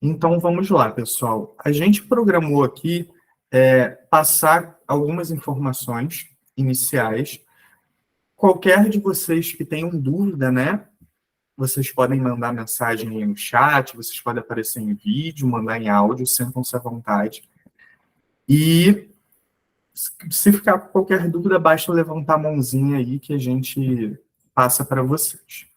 Então, vamos lá, pessoal. A gente programou aqui passar algumas informações iniciais. Qualquer de vocês que tenham dúvida, né? Vocês podem mandar mensagem aí no chat, vocês podem aparecer em vídeo, mandar em áudio, sintam-se à vontade. E se ficar com qualquer dúvida, basta levantar a mãozinha aí que a gente passa para vocês.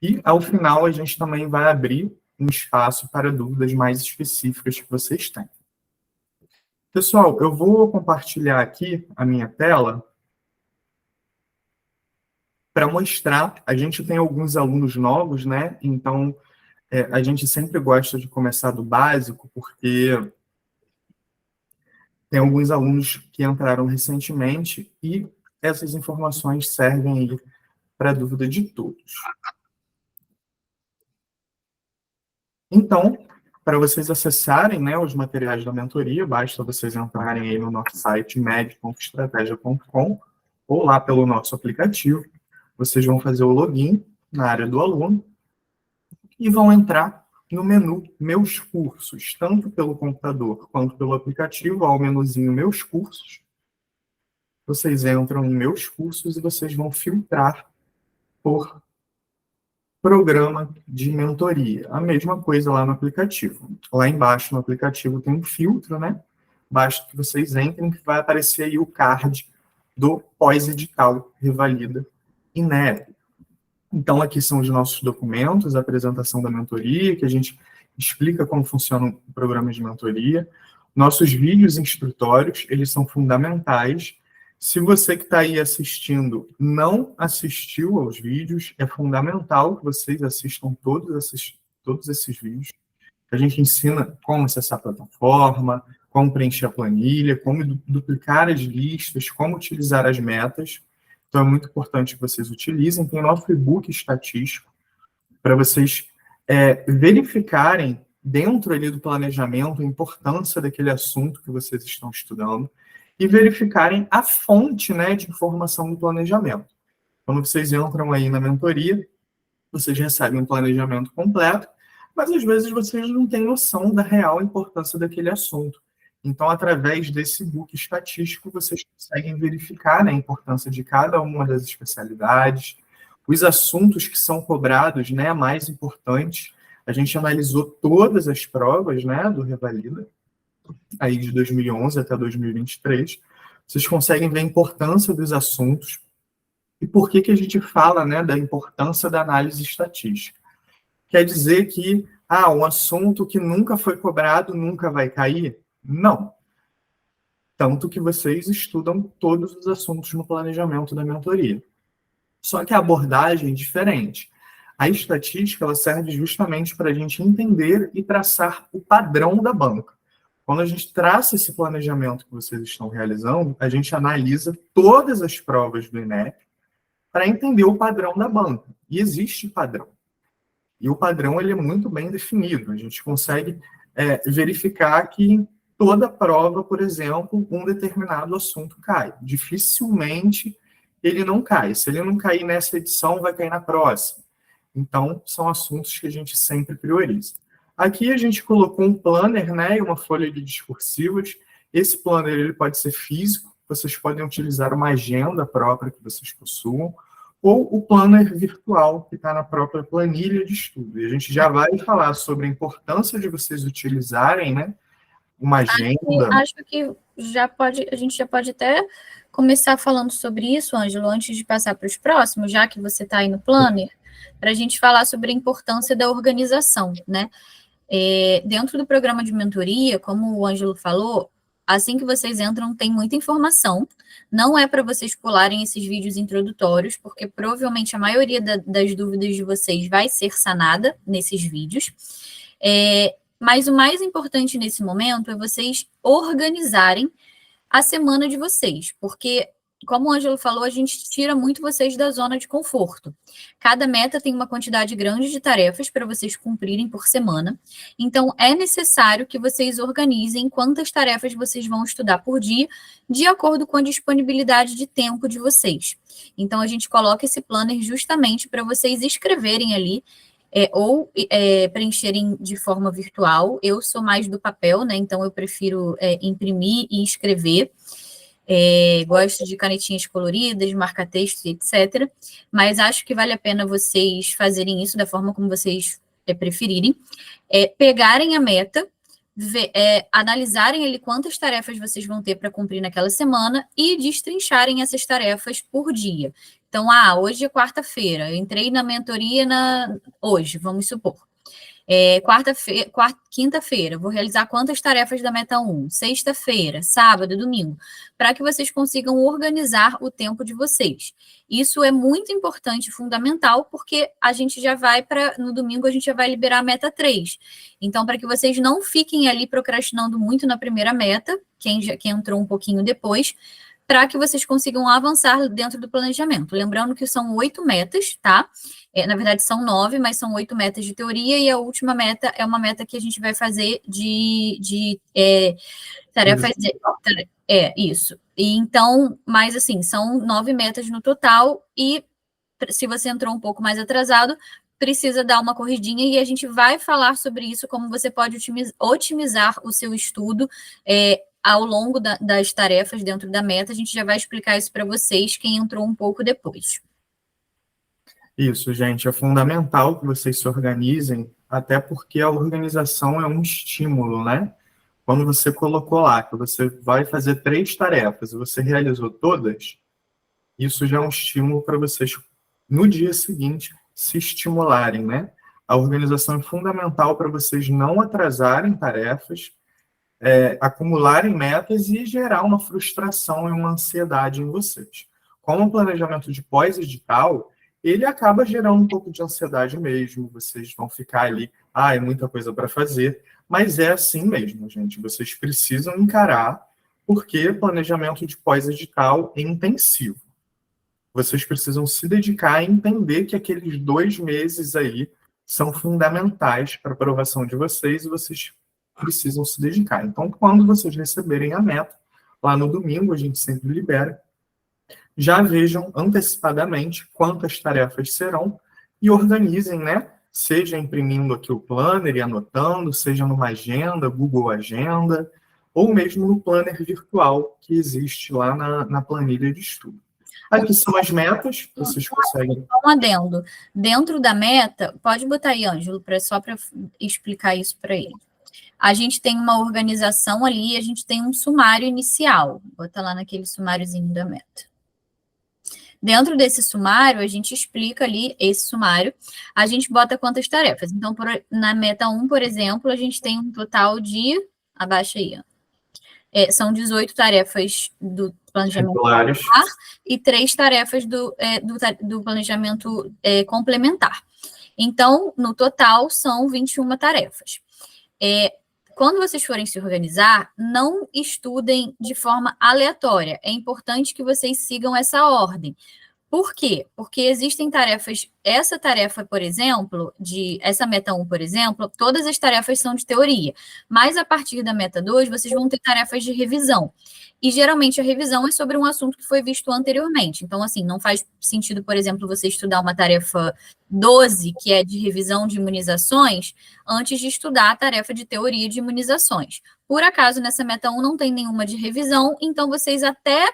E, ao final, a gente também vai abrir um espaço para dúvidas mais específicas que vocês têm. Pessoal, eu vou compartilhar aqui a minha tela para mostrar. A gente tem alguns alunos novos, né? Então, a gente sempre gosta de começar do básico, porque tem alguns alunos que entraram recentemente e essas informações servem aí para a dúvida de todos. Então, para vocês acessarem, né, os materiais da mentoria, basta vocês entrarem aí no nosso site med.estratégia.com ou lá pelo nosso aplicativo. Vocês vão fazer o login na área do aluno e vão entrar no menu Meus Cursos, tanto pelo computador quanto pelo aplicativo, ao menuzinho Meus Cursos. Vocês entram em Meus Cursos e vocês vão filtrar por programa de mentoria. A mesma coisa lá no aplicativo. Lá embaixo no aplicativo tem um filtro, né? Basta que vocês entrem que vai aparecer aí o card do pós-edital Revalida INEP. Então, aqui são os nossos documentos, a apresentação da mentoria, que a gente explica como funciona o programa de mentoria. Nossos vídeos instrutórios, eles são fundamentais. Se você que está aí assistindo não assistiu aos vídeos, é fundamental que vocês assistam todos esses vídeos. A gente ensina como acessar a plataforma, como preencher a planilha, como duplicar as listas, como utilizar as metas. Então, é muito importante que vocês utilizem. Tem o nosso e-book estatístico para vocês verificarem dentro ali do planejamento a importância daquele assunto que vocês estão estudando e verificarem a fonte, né, de informação do planejamento. Quando vocês entram aí na mentoria, vocês recebem um planejamento completo, mas às vezes vocês não têm noção da real importância daquele assunto. Então, através desse book estatístico, vocês conseguem verificar, né, a importância de cada uma das especialidades, os assuntos que são cobrados, né, mais importantes. A gente analisou todas as provas, né, do Revalida, aí de 2011 até 2023. Vocês conseguem ver a importância dos assuntos e por que a gente fala, né, da importância da análise estatística. Quer dizer que um assunto que nunca foi cobrado nunca vai cair? Não. Tanto que vocês estudam todos os assuntos no planejamento da mentoria. Só que a abordagem é diferente. A estatística ela serve justamente para a gente entender e traçar o padrão da banca. Quando a gente traça esse planejamento que vocês estão realizando, a gente analisa todas as provas do INEP para entender o padrão da banca. E existe padrão. E o padrão ele é muito bem definido. A gente consegue verificar que em toda prova, por exemplo, um determinado assunto cai. Dificilmente ele não cai. Se ele não cair nessa edição, vai cair na próxima. Então, são assuntos que a gente sempre prioriza. Aqui a gente colocou um planner, né, e uma folha de discursivos. Esse planner ele pode ser físico, vocês podem utilizar uma agenda própria que vocês possuam, ou o planner virtual, que está na própria planilha de estudo. E a gente já vai falar sobre a importância de vocês utilizarem, né, uma agenda. Acho que a gente já pode até começar falando sobre isso, Ângelo, antes de passar para os próximos, já que você está aí no planner, para a gente falar sobre a importância da organização, né? Dentro do programa de mentoria, como o Ângelo falou, assim que vocês entram, tem muita informação. Não é para vocês pularem esses vídeos introdutórios, porque provavelmente a maioria das dúvidas de vocês vai ser sanada nesses vídeos. Mas o mais importante nesse momento é vocês organizarem a semana de vocês, porque, como o Ângelo falou, a gente tira muito vocês da zona de conforto. Cada meta tem uma quantidade grande de tarefas para vocês cumprirem por semana. Então, é necessário que vocês organizem quantas tarefas vocês vão estudar por dia, de acordo com a disponibilidade de tempo de vocês. Então, a gente coloca esse planner justamente para vocês escreverem ali preencherem de forma virtual. Eu sou mais do papel, né? Então eu prefiro imprimir e escrever. Gosto de canetinhas coloridas, marca-textos, etc. Mas acho que vale a pena vocês fazerem isso da forma como vocês preferirem. Pegarem a meta, analisarem ali quantas tarefas vocês vão ter para cumprir naquela semana e destrincharem essas tarefas por dia. Então, hoje é quarta-feira, eu entrei na mentoria hoje, vamos supor. Quinta-feira, vou realizar quantas tarefas da meta 1? Sexta-feira, sábado, domingo, para que vocês consigam organizar o tempo de vocês. Isso é muito importante, fundamental, porque a gente já vai no domingo, a gente já vai liberar a meta 3. Então, para que vocês não fiquem ali procrastinando muito na primeira meta, quem entrou um pouquinho depois, para que vocês consigam avançar dentro do planejamento. Lembrando que são 8 metas, tá? Na verdade, são 9, mas são 8 metas de teoria, e a última meta é uma meta que a gente vai fazer de tarefas. Isso. E então, mas assim, são 9 metas no total, e se você entrou um pouco mais atrasado, precisa dar uma corridinha, e a gente vai falar sobre isso, como você pode otimizar o seu estudo ao longo das tarefas dentro da meta. A gente já vai explicar isso para vocês, quem entrou um pouco depois. Isso, gente, é fundamental que vocês se organizem, até porque a organização é um estímulo, né? Quando você colocou lá que você vai fazer 3 tarefas e você realizou todas, isso já é um estímulo para vocês, no dia seguinte, se estimularem, né? A organização é fundamental para vocês não atrasarem tarefas, acumularem metas e gerar uma frustração e uma ansiedade em vocês. Como o planejamento de pós-edital, ele acaba gerando um pouco de ansiedade mesmo, vocês vão ficar ali, é muita coisa para fazer, mas é assim mesmo, gente, vocês precisam encarar, porque planejamento de pós-edital é intensivo. Vocês precisam se dedicar e entender que aqueles 2 meses aí são fundamentais para a aprovação de vocês, e vocês precisam se dedicar. Então, quando vocês receberem a meta, lá no domingo, a gente sempre libera, já vejam antecipadamente quantas tarefas serão e organizem, né? Seja imprimindo aqui o planner e anotando, seja numa agenda, Google Agenda, ou mesmo no planner virtual que existe lá na planilha de estudo. Aqui são as metas, vocês conseguem. Um adendo. Dentro da meta, pode botar aí, Ângelo, só para explicar isso para ele. A gente tem uma organização ali, a gente tem um sumário inicial. Bota lá naquele sumáriozinho da meta. Dentro desse sumário, a gente explica ali, esse sumário, a gente bota quantas tarefas. Então, na meta 1, por exemplo, a gente tem um total de, abaixa aí, são 18 tarefas do planejamento regular e 3 tarefas do planejamento complementar. Então, no total, são 21 tarefas. Quando vocês forem se organizar, não estudem de forma aleatória. É importante que vocês sigam essa ordem. Por quê? Porque existem tarefas, essa tarefa, por exemplo, essa meta 1, por exemplo, todas as tarefas são de teoria, mas a partir da meta 2, vocês vão ter tarefas de revisão. E geralmente a revisão é sobre um assunto que foi visto anteriormente. Então, assim, não faz sentido, por exemplo, você estudar uma tarefa 12, que é de revisão de imunizações, antes de estudar a tarefa de teoria de imunizações. Por acaso, nessa meta 1 não tem nenhuma de revisão, então vocês até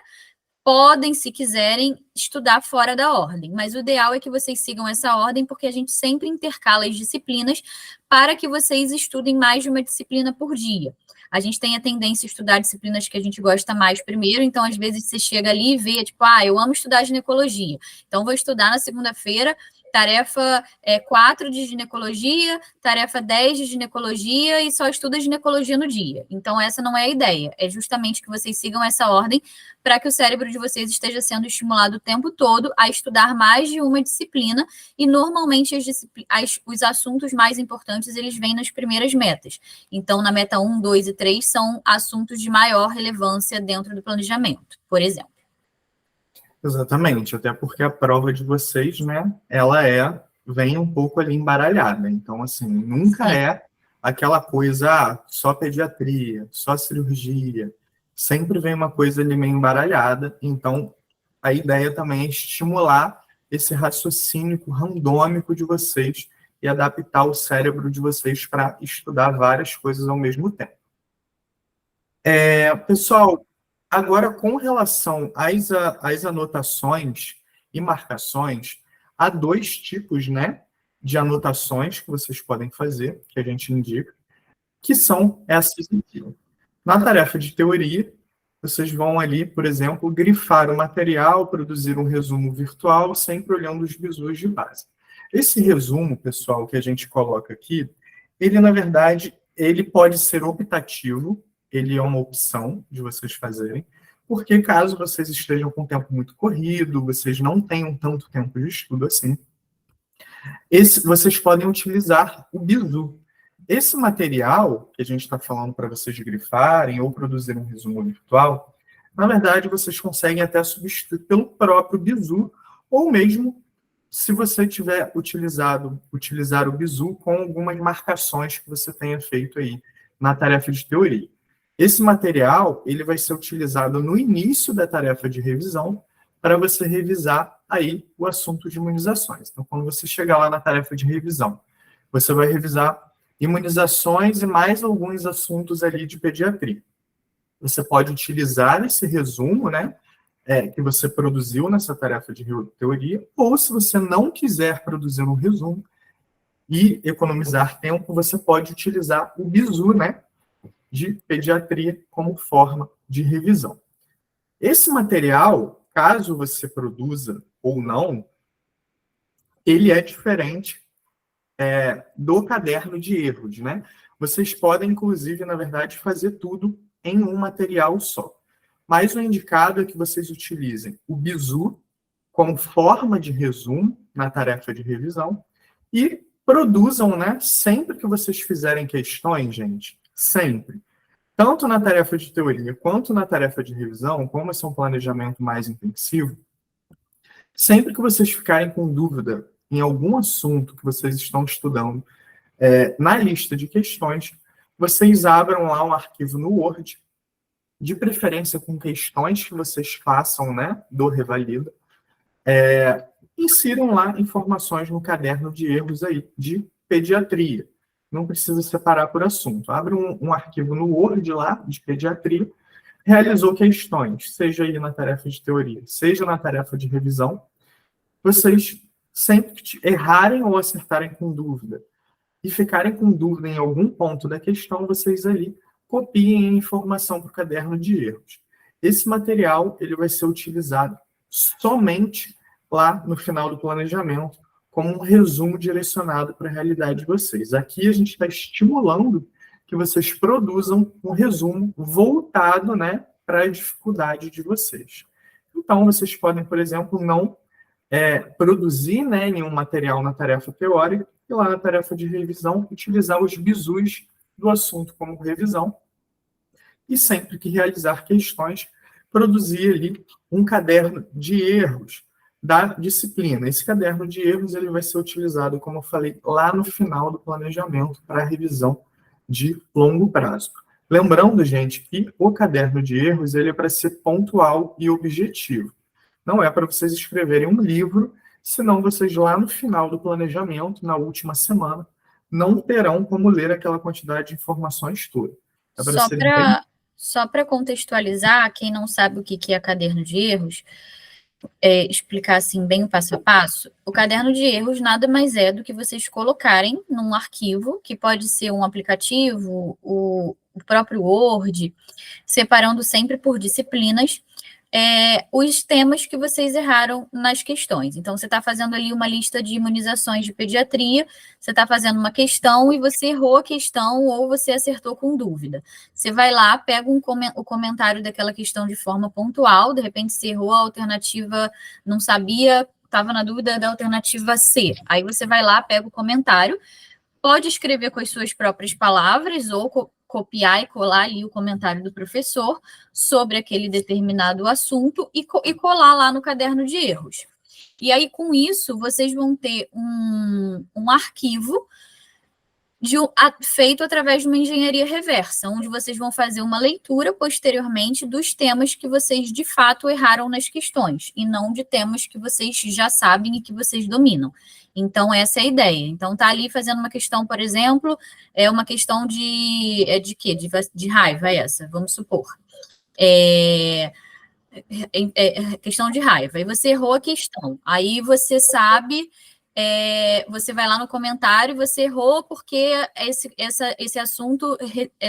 podem, se quiserem, estudar fora da ordem, mas o ideal é que vocês sigam essa ordem, porque a gente sempre intercala as disciplinas para que vocês estudem mais de uma disciplina por dia. A gente tem a tendência a estudar disciplinas que a gente gosta mais primeiro, então às vezes você chega ali e vê, tipo, eu amo estudar ginecologia, então vou estudar na segunda-feira tarefa 4 de ginecologia, tarefa 10 de ginecologia e só estuda ginecologia no dia. Então, essa não é a ideia. É justamente que vocês sigam essa ordem para que o cérebro de vocês esteja sendo estimulado o tempo todo a estudar mais de uma disciplina, e normalmente os assuntos mais importantes, eles vêm nas primeiras metas. Então, na meta 1, 2 e 3 são assuntos de maior relevância dentro do planejamento, por exemplo. Exatamente, até porque a prova de vocês, né, ela vem um pouco ali embaralhada. Então, assim, nunca é aquela coisa, só pediatria, só cirurgia. Sempre vem uma coisa ali meio embaralhada. Então, a ideia também é estimular esse raciocínio randômico de vocês e adaptar o cérebro de vocês para estudar várias coisas ao mesmo tempo. Pessoal, agora com relação às anotações e marcações, há dois tipos, né, de anotações que vocês podem fazer, que a gente indica, que são essas aqui. Na tarefa de teoria, vocês vão ali, por exemplo, grifar o material, produzir um resumo virtual, sempre olhando os bizus de base. Esse resumo, pessoal, que a gente coloca aqui, ele, na verdade, ele pode ser optativo, ele é uma opção de vocês fazerem, porque caso vocês estejam com o tempo muito corrido, vocês não tenham tanto tempo de estudo assim, vocês podem utilizar o bizu. Esse material que a gente está falando para vocês grifarem ou produzir um resumo virtual, na verdade, vocês conseguem até substituir pelo próprio bizu, ou mesmo se você tiver utilizar o bizu com algumas marcações que você tenha feito aí na tarefa de teoria. Esse material ele vai ser utilizado no início da tarefa de revisão para você revisar aí o assunto de imunizações. Então, quando você chegar lá na tarefa de revisão, você vai revisar imunizações e mais alguns assuntos ali de pediatria. Você pode utilizar esse resumo, né, que você produziu nessa tarefa de teoria, ou se você não quiser produzir um resumo e economizar tempo, você pode utilizar o bizu, né, de pediatria como forma de revisão. Esse material, caso você produza ou não, ele é diferente do caderno de erros, né? Vocês podem, inclusive, na verdade, fazer tudo em um material só. Mas o indicado é que vocês utilizem o bizu como forma de resumo na tarefa de revisão e produzam, né? Sempre que vocês fizerem questões, gente, sempre. Tanto na tarefa de teoria quanto na tarefa de revisão, como esse é um planejamento mais intensivo, sempre que vocês ficarem com dúvida em algum assunto que vocês estão estudando, na lista de questões, vocês abram lá um arquivo no Word, de preferência com questões que vocês façam, né, do Revalida, insiram lá informações no caderno de erros aí, de pediatria. Não precisa separar por assunto. Abre um arquivo no Word lá, de pediatria, realizou questões, seja aí na tarefa de teoria, seja na tarefa de revisão, vocês sempre que errarem ou acertarem com dúvida e ficarem com dúvida em algum ponto da questão, vocês ali copiem a informação para o caderno de erros. Esse material ele vai ser utilizado somente lá no final do planejamento, como um resumo direcionado para a realidade de vocês. Aqui a gente está estimulando que vocês produzam um resumo voltado, né, para a dificuldade de vocês. Então, vocês podem, por exemplo, não produzir, né, nenhum material na tarefa teórica e lá na tarefa de revisão utilizar os bizus do assunto como revisão e sempre que realizar questões, produzir ali um caderno de erros da disciplina. Esse caderno de erros ele vai ser utilizado, como eu falei, lá no final do planejamento para a revisão de longo prazo. Lembrando, gente, que o caderno de erros ele é para ser pontual e objetivo. Não é para vocês escreverem um livro, senão vocês lá no final do planejamento, na última semana, não terão como ler aquela quantidade de informações toda. Só para contextualizar, quem não sabe o que é caderno de erros, explicar assim bem o passo a passo, o caderno de erros nada mais é do que vocês colocarem num arquivo, que pode ser um aplicativo, o próprio Word, separando sempre por disciplinas, os temas que vocês erraram nas questões. Então, você está fazendo ali uma lista de imunizações de pediatria, você está fazendo uma questão e você errou a questão ou você acertou com dúvida. Você vai lá, pega o comentário daquela questão de forma pontual, de repente você errou a alternativa, não sabia, estava na dúvida da alternativa C. Aí você vai lá, pega o comentário, pode escrever com as suas próprias palavras ou copiar e colar ali o comentário do professor sobre aquele determinado assunto e colar lá no caderno de erros. E aí, com isso, vocês vão ter um arquivo feito através de uma engenharia reversa, onde vocês vão fazer uma leitura posteriormente dos temas que vocês de fato erraram nas questões, e não de temas que vocês já sabem e que vocês dominam. Então, essa é a ideia. Então, tá ali fazendo uma questão, por exemplo, é uma questão de quê? De raiva, essa, vamos supor. Questão de raiva. Aí você errou a questão. Aí você sabe, você vai lá no comentário, você errou porque esse assunto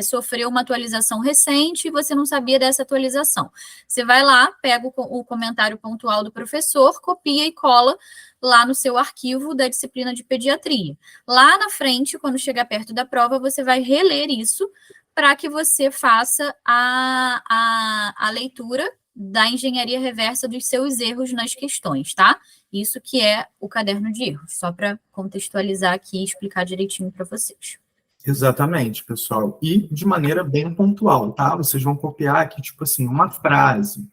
sofreu uma atualização recente e você não sabia dessa atualização. Você vai lá, pega o comentário pontual do professor, copia e cola lá no seu arquivo da disciplina de pediatria. Lá na frente, quando chegar perto da prova, você vai reler isso para que você faça a leitura da engenharia reversa dos seus erros nas questões, tá? Isso que é o caderno de erros, só para contextualizar aqui e explicar direitinho para vocês. Exatamente, pessoal. E de maneira bem pontual, tá? Vocês vão copiar aqui, tipo assim, uma frase.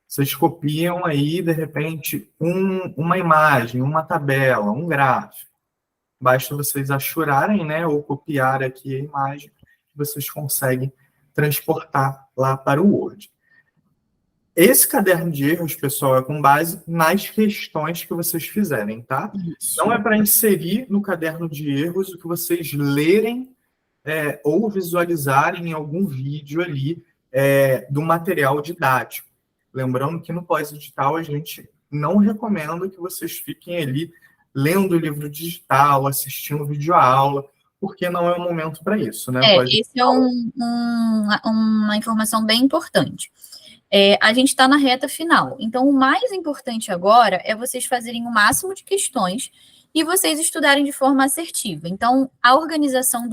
Vocês copiam aí, de repente, uma imagem, uma tabela, um gráfico. Basta vocês achurarem, né, ou copiar aqui a imagem, que vocês conseguem transportar lá para o Word. Esse caderno de erros, pessoal, é com base nas questões que vocês fizerem, tá? Isso. Não é para inserir no caderno de erros o que vocês lerem ou visualizarem em algum vídeo ali do material didático. Lembrando que no pós-digital a gente não recomenda que vocês fiquem ali lendo o livro digital, assistindo videoaula, porque não é o momento para isso, né? Esse é uma informação bem importante. A gente está na reta final. Então, o mais importante agora é vocês fazerem o máximo de questões e vocês estudarem de forma assertiva. Então, a organização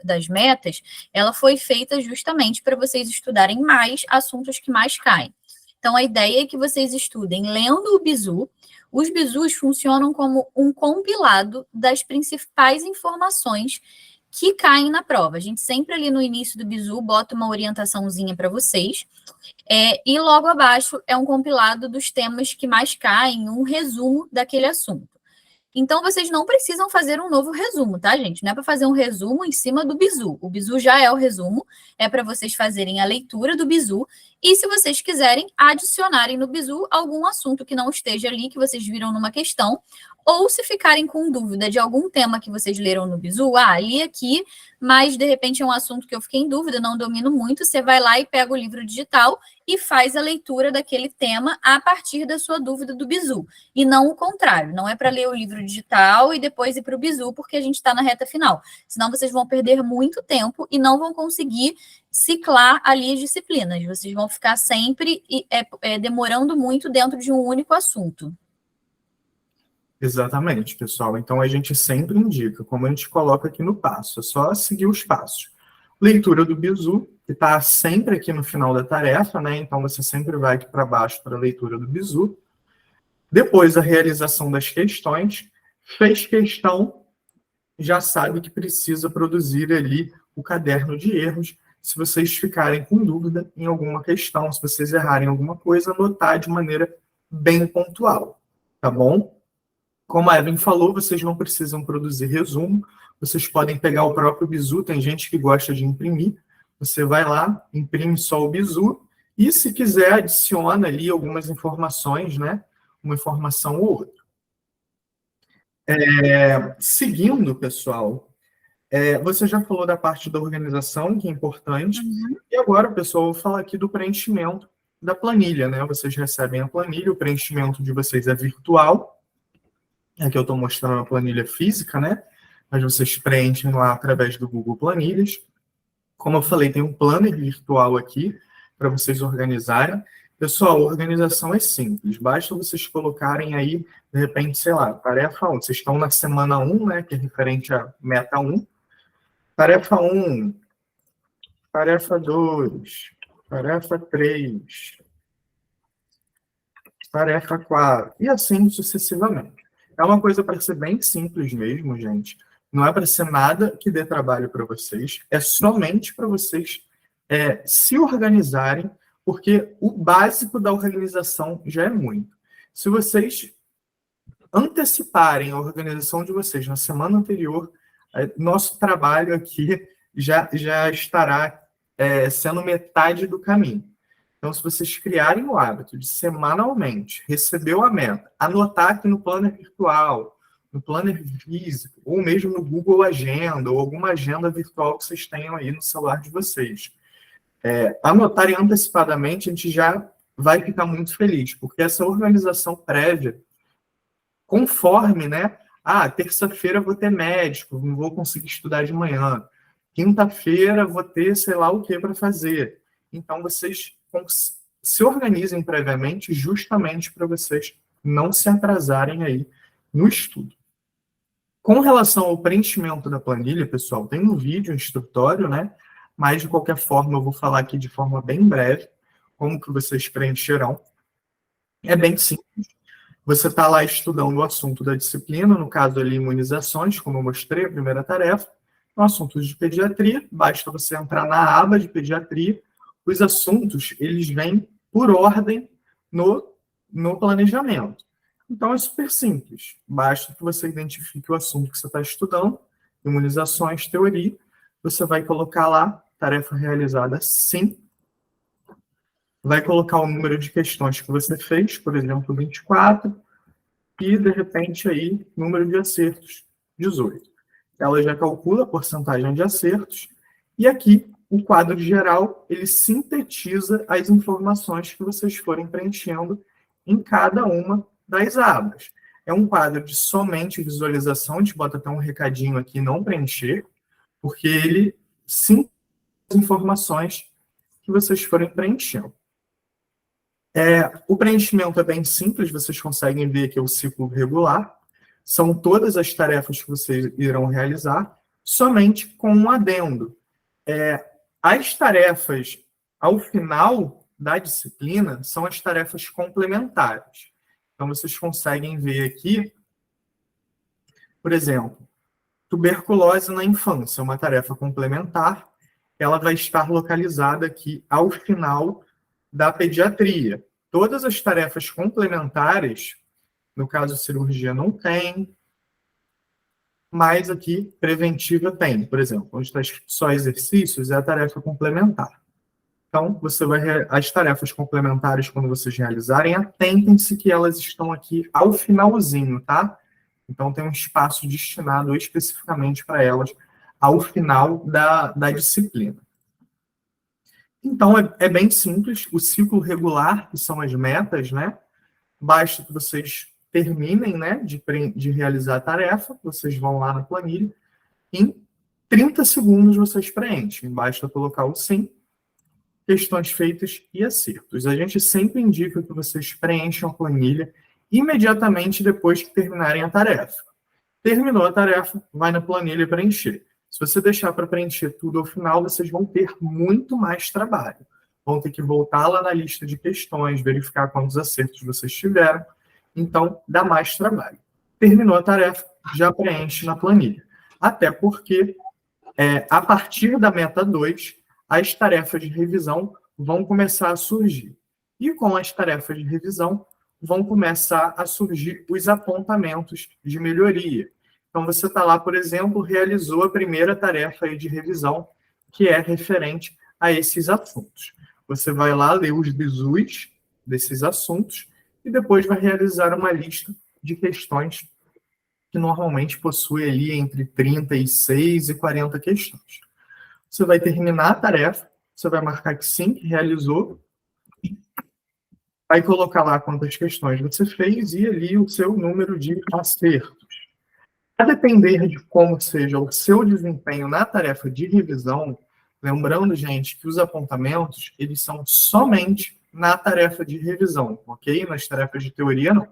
das metas, ela foi feita justamente para vocês estudarem mais assuntos que mais caem. Então, a ideia é que vocês estudem lendo o bizu. Os bizus funcionam como um compilado das principais informações que caem na prova. A gente sempre ali no início do bizu bota uma orientaçãozinha para vocês. E logo abaixo é um compilado dos temas que mais caem, um resumo daquele assunto. Então, vocês não precisam fazer um novo resumo, tá, gente? Não é para fazer um resumo em cima do bizu. O bizu já é o resumo, é para vocês fazerem a leitura do bizu e, se vocês quiserem, adicionarem no bizu algum assunto que não esteja ali, que vocês viram numa questão, ou se ficarem com dúvida de algum tema que vocês leram no bizu, li aqui, mas de repente é um assunto que eu fiquei em dúvida, não domino muito, você vai lá e pega o livro digital e faz a leitura daquele tema a partir da sua dúvida do bizu. E não o contrário, não é para ler o livro digital e depois ir para o bizu, porque a gente está na reta final. Senão vocês vão perder muito tempo e não vão conseguir ciclar ali as disciplinas. Vocês vão ficar sempre demorando muito dentro de um único assunto. Exatamente, pessoal. Então, a gente sempre indica, como a gente coloca aqui no passo, é só seguir os passos. Leitura do bizu, que está sempre aqui no final da tarefa, né? Então, você sempre vai aqui para baixo para a leitura do bizu. Depois, a realização das questões. Fez questão, já sabe que precisa produzir ali o caderno de erros. Se vocês ficarem com dúvida em alguma questão, se vocês errarem alguma coisa, anotar de maneira bem pontual, tá bom? Como a Evelyn falou, vocês não precisam produzir resumo, vocês podem pegar o próprio bizu, tem gente que gosta de imprimir, você vai lá, imprime só o bizu, e se quiser, adiciona ali algumas informações, né? Uma informação ou outra. Seguindo, pessoal, você já falou da parte da organização, que é importante, e agora, pessoal, eu vou falar aqui do preenchimento da planilha, né? Vocês recebem a planilha, o preenchimento de vocês é virtual. Aqui eu estou mostrando a planilha física, né? Mas vocês preenchem lá através do Google Planilhas. Como eu falei, tem um planner virtual aqui para vocês organizarem. Pessoal, a organização é simples. Basta vocês colocarem aí, de repente, sei lá, tarefa 1. Vocês estão na semana 1, né? Que é referente à meta 1. Tarefa 1, tarefa 2, tarefa 3, tarefa 4, e assim sucessivamente. É uma coisa para ser bem simples mesmo, gente. Não é para ser nada que dê trabalho para vocês. É somente para vocês se organizarem, porque o básico da organização já é muito. Se vocês anteciparem a organização de vocês na semana anterior, Nosso trabalho aqui já estará sendo metade do caminho. Então, se vocês criarem o hábito de semanalmente receber a meta, anotar aqui no planner virtual, no planner físico, ou mesmo no Google Agenda, ou alguma agenda virtual que vocês tenham aí no celular de vocês, anotarem antecipadamente, a gente já vai ficar muito feliz, porque essa organização prévia, conforme, né? Terça-feira vou ter médico, não vou conseguir estudar de manhã. Quinta-feira vou ter sei lá o que para fazer. Então, vocês se organizem previamente justamente para vocês não se atrasarem aí no estudo. Com relação ao preenchimento da planilha, pessoal, tem um vídeo instrutório, né? Mas, de qualquer forma, eu vou falar aqui de forma bem breve como que vocês preencherão. É bem simples. Você está lá estudando o assunto da disciplina, no caso ali, imunizações, como eu mostrei, a primeira tarefa. No assunto de pediatria, basta você entrar na aba de pediatria. Os assuntos, eles vêm por ordem no planejamento. Então, é super simples. Basta que você identifique o assunto que você está estudando, imunizações, teoria. Você vai colocar lá, tarefa realizada sim. Vai colocar o número de questões que você fez, por exemplo, 24, e, de repente, aí, número de acertos, 18. Ela já calcula a porcentagem de acertos, e aqui, o quadro geral, ele sintetiza as informações que vocês forem preenchendo em cada uma das abas. É um quadro de somente visualização, a gente bota até um recadinho aqui, não preencher, porque ele sintetiza as informações que vocês forem preenchendo. O preenchimento é bem simples, vocês conseguem ver que é o ciclo regular. São todas as tarefas que vocês irão realizar, somente com um adendo. As tarefas ao final da disciplina são as tarefas complementares. Então, vocês conseguem ver aqui, por exemplo, tuberculose na infância, uma tarefa complementar. Ela vai estar localizada aqui ao final da pediatria. Todas as tarefas complementares, no caso cirurgia não tem, mas aqui preventiva tem. Por exemplo, onde está só exercícios, é a tarefa complementar. Então, as tarefas complementares, quando vocês realizarem, atentem-se que elas estão aqui ao finalzinho, tá? Então, tem um espaço destinado especificamente para elas ao final da disciplina. Então, é bem simples. O ciclo regular, que são as metas, né? Basta que vocês terminem, né, de realizar a tarefa, vocês vão lá na planilha, em 30 segundos vocês preenchem. Basta colocar o sim, questões feitas e acertos. A gente sempre indica que vocês preencham a planilha imediatamente depois que terminarem a tarefa. Terminou a tarefa, vai na planilha preencher. Se você deixar para preencher tudo ao final, vocês vão ter muito mais trabalho. Vão ter que voltar lá na lista de questões, verificar quantos acertos vocês tiveram. Então, dá mais trabalho. Terminou a tarefa, já preenche na planilha. Até porque, a partir da meta 2, as tarefas de revisão vão começar a surgir. E com as tarefas de revisão, vão começar a surgir os apontamentos de melhoria. Então, você está lá, por exemplo, realizou a primeira tarefa aí de revisão, que é referente a esses assuntos. Você vai lá ler os bizus desses assuntos e depois vai realizar uma lista de questões que normalmente possui ali entre 36 e 40 questões. Você vai terminar a tarefa, você vai marcar que sim, que realizou, vai colocar lá quantas questões você fez e ali o seu número de acertos. A depender de como seja o seu desempenho na tarefa de revisão, lembrando, gente, que os apontamentos, eles são somente na tarefa de revisão, ok? Nas tarefas de teoria, não.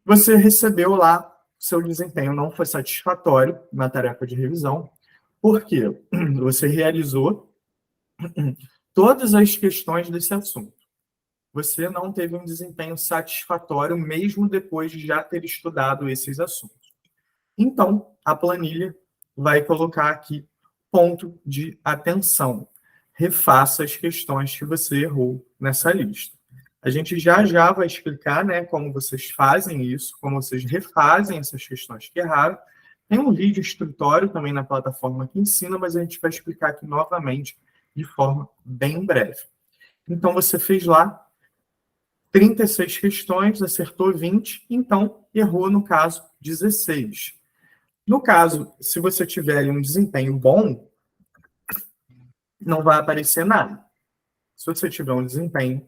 Você recebeu lá, seu desempenho não foi satisfatório na tarefa de revisão, porque você realizou todas as questões desse assunto. Você não teve um desempenho satisfatório, mesmo depois de já ter estudado esses assuntos. Então, a planilha vai colocar aqui ponto de atenção. Refaça as questões que você errou nessa lista. A gente já vai explicar, né, como vocês fazem isso, como vocês refazem essas questões que erraram, Tem um vídeo instrutório também na plataforma que ensina, mas a gente vai explicar aqui novamente de forma bem breve. Então, você fez lá 36 questões, acertou 20, então errou, no caso, 16. No caso, se você tiver ali um desempenho bom, não vai aparecer nada. Se você tiver um desempenho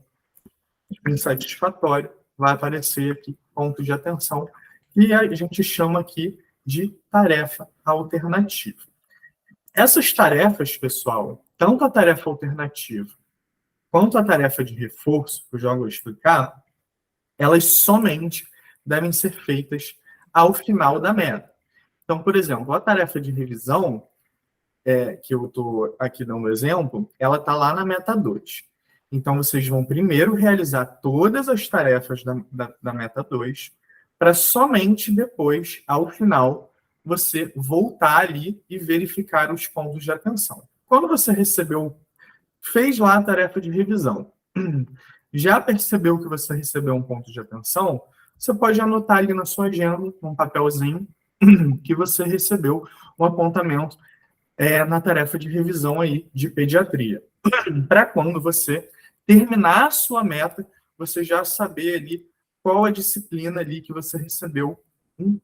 insatisfatório, vai aparecer aqui pontos de atenção, que a gente chama aqui de tarefa alternativa. Essas tarefas, pessoal, tanto a tarefa alternativa quanto a tarefa de reforço, que eu já vou explicar, elas somente devem ser feitas ao final da meta. Então, por exemplo, a tarefa de revisão, que eu estou aqui dando exemplo, ela está lá na meta 2. Então, vocês vão primeiro realizar todas as tarefas da meta 2, para somente depois, ao final, você voltar ali e verificar os pontos de atenção. Quando você fez lá a tarefa de revisão, já percebeu que você recebeu um ponto de atenção, você pode anotar ali na sua agenda, num papelzinho, que você recebeu um apontamento na tarefa de revisão aí de pediatria. Para quando você terminar a sua meta, você já saber ali qual a disciplina ali que você recebeu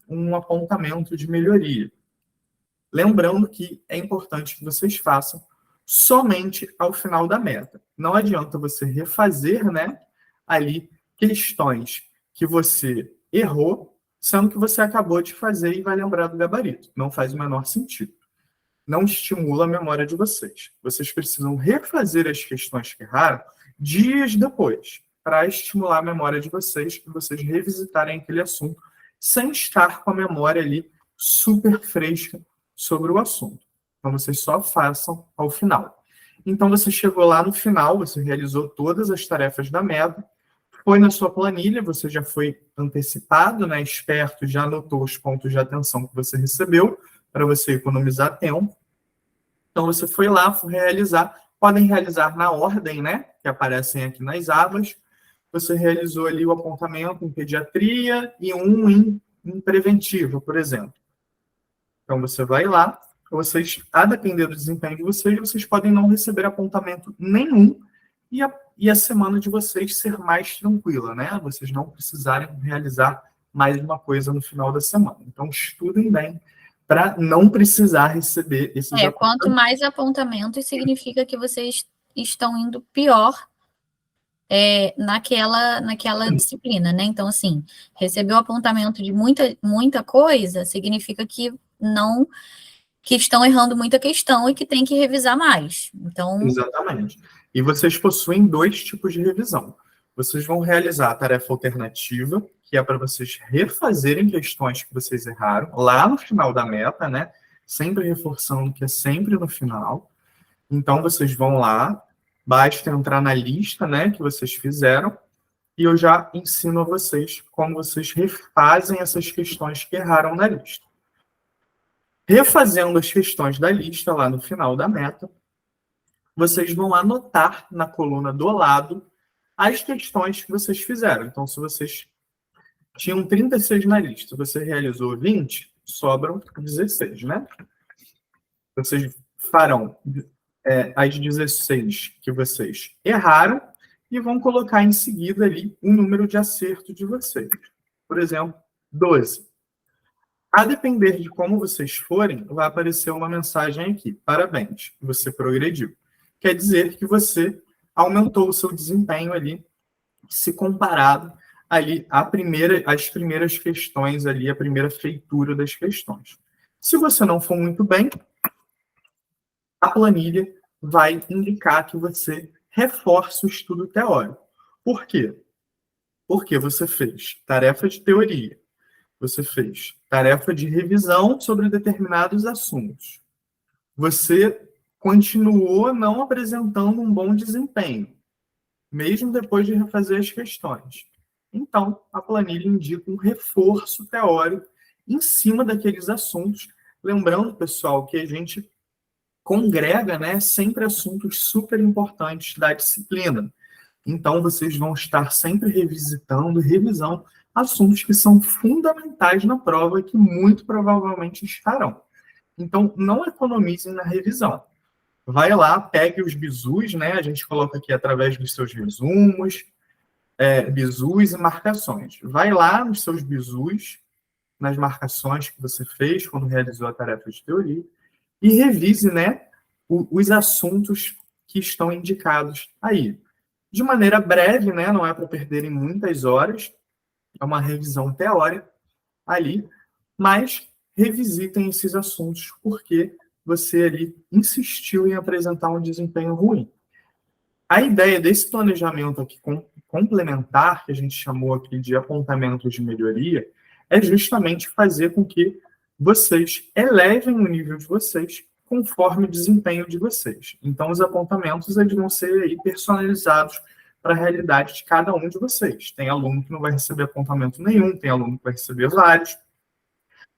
um apontamento de melhoria. Lembrando que é importante que vocês façam somente ao final da meta. Não adianta você refazer, né, ali questões que você errou, sendo que você acabou de fazer e vai lembrar do gabarito. Não faz o menor sentido. Não estimula a memória de vocês. Vocês precisam refazer as questões que erraram dias depois, para estimular a memória de vocês e vocês revisitarem aquele assunto sem estar com a memória ali super fresca sobre o assunto. Então, vocês só façam ao final. Então, você chegou lá no final, você realizou todas as tarefas da meta, foi na sua planilha, você já foi antecipado, né, esperto, já anotou os pontos de atenção que você recebeu, para você economizar tempo. Então, você foi lá, foi realizar. Podem realizar na ordem, né, que aparecem aqui nas abas. Você realizou ali o apontamento em pediatria e um em preventiva, por exemplo. Então, você vai lá, vocês, a depender do desempenho de vocês podem não receber apontamento nenhum e a semana de vocês ser mais tranquila, né? Vocês não precisarem realizar mais uma coisa no final da semana. Então, estudem bem para não precisar receber esses apontamentos. Quanto mais apontamentos, significa que vocês estão indo pior naquela disciplina, né? Então, assim, receber o apontamento de muita coisa significa que estão errando muita questão e que tem que revisar mais. Então... Exatamente. E vocês possuem 2 tipos de revisão. Vocês vão realizar a tarefa alternativa, que é para vocês refazerem questões que vocês erraram, lá no final da meta, né? Sempre reforçando que é sempre no final. Então, vocês vão lá, basta entrar na lista, né, que vocês fizeram, e eu já ensino a vocês como vocês refazem essas questões que erraram na lista. Refazendo as questões da lista lá no final da meta, vocês vão anotar na coluna do lado as questões que vocês fizeram. Então, se vocês tinham 36 na lista, você realizou 20, sobram 16, né? Vocês farão as 16 que vocês erraram e vão colocar em seguida ali o número de acerto de vocês. Por exemplo, 12. A depender de como vocês forem, vai aparecer uma mensagem aqui. Parabéns, você progrediu. Quer dizer que você aumentou o seu desempenho ali, se comparado ali às primeiras questões ali, a primeira feitura das questões. Se você não for muito bem, a planilha vai indicar que você reforce o estudo teórico. Por quê? Porque você fez tarefa de teoria, você fez tarefa de revisão sobre determinados assuntos. Você continuou não apresentando um bom desempenho, mesmo depois de refazer as questões. Então, a planilha indica um reforço teórico em cima daqueles assuntos. Lembrando, pessoal, que a gente congrega, né, sempre assuntos super importantes da disciplina. Então, vocês vão estar sempre revisitando, revisão assuntos que são fundamentais na prova e que muito provavelmente estarão. Então, não economizem na revisão. Vai lá, pegue os bizus, né? A gente coloca aqui através dos seus resumos, bizus e marcações. Vai lá nos seus bizus, nas marcações que você fez quando realizou a tarefa de teoria, e revise, né, os assuntos que estão indicados aí. De maneira breve, né? Não é para perderem muitas horas, é uma revisão teórica ali, mas revisitem esses assuntos, porque você ali insistiu em apresentar um desempenho ruim. A ideia desse planejamento aqui complementar, que a gente chamou aqui de apontamentos de melhoria, é justamente fazer com que vocês elevem o nível de vocês conforme o desempenho de vocês. Então, os apontamentos eles vão ser aí personalizados para a realidade de cada um de vocês. Tem aluno que não vai receber apontamento nenhum, tem aluno que vai receber vários,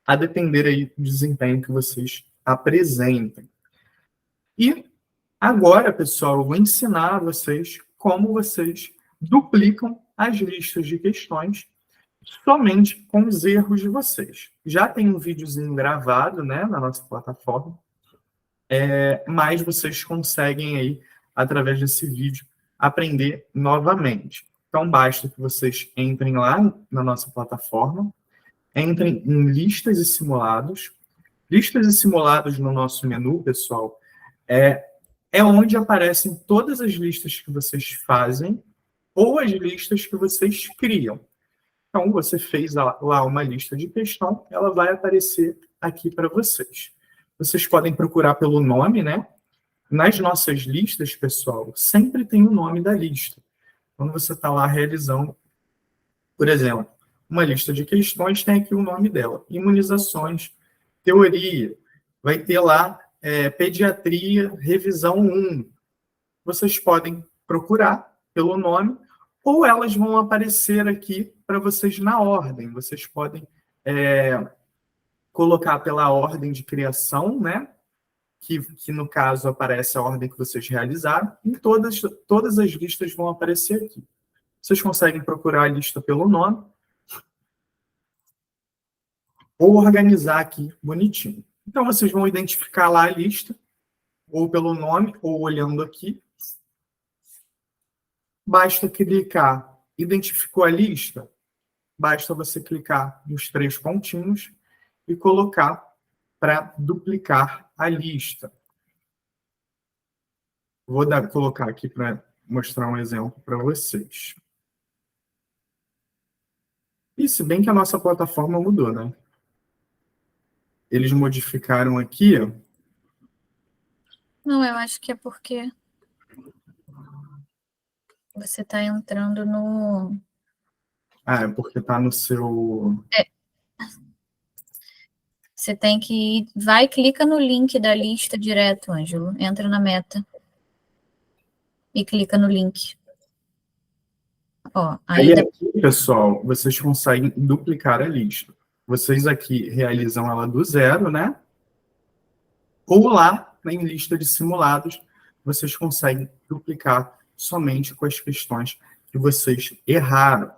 a depender aí do desempenho que vocês apresentem. E agora, pessoal, eu vou ensinar vocês como vocês duplicam as listas de questões somente com os erros de vocês. Já tem um videozinho gravado, né, na nossa plataforma, mas vocês conseguem aí, através desse vídeo, aprender novamente. Então, basta que vocês entrem lá na nossa plataforma, entrem em listas e simulados. Listas e simulados no nosso menu, pessoal, é onde aparecem todas as listas que vocês fazem ou as listas que vocês criam. Então, você fez lá uma lista de questão, ela vai aparecer aqui para vocês. Vocês podem procurar pelo nome, né? Nas nossas listas, pessoal, sempre tem o nome da lista. Quando você está lá realizando, por exemplo, uma lista de questões, tem aqui o nome dela. Imunizações, teoria. Vai ter lá pediatria, revisão 1. Vocês podem procurar pelo nome, ou elas vão aparecer aqui para vocês na ordem. Vocês podem colocar pela ordem de criação, né? Que no caso aparece a ordem que vocês realizaram, e todas as listas vão aparecer aqui. Vocês conseguem procurar a lista pelo nome, ou organizar aqui bonitinho. Então, vocês vão identificar lá a lista, ou pelo nome, ou olhando aqui. Basta clicar, identificou a lista? Basta você clicar nos 3 pontinhos e colocar para duplicar a lista. Vou colocar aqui para mostrar um exemplo para vocês. E se bem que a nossa plataforma mudou, né? Eles modificaram aqui. Não, eu acho que é porque você está entrando no... É porque está no seu... Você tem que ir... Vai e clica no link da lista direto, Ângelo. Entra na meta. E clica no link. Ó, Aí aqui, pessoal, vocês conseguem duplicar a lista. Vocês aqui realizam ela do zero, né? Ou lá, em lista de simulados, vocês conseguem duplicar somente com as questões que vocês erraram.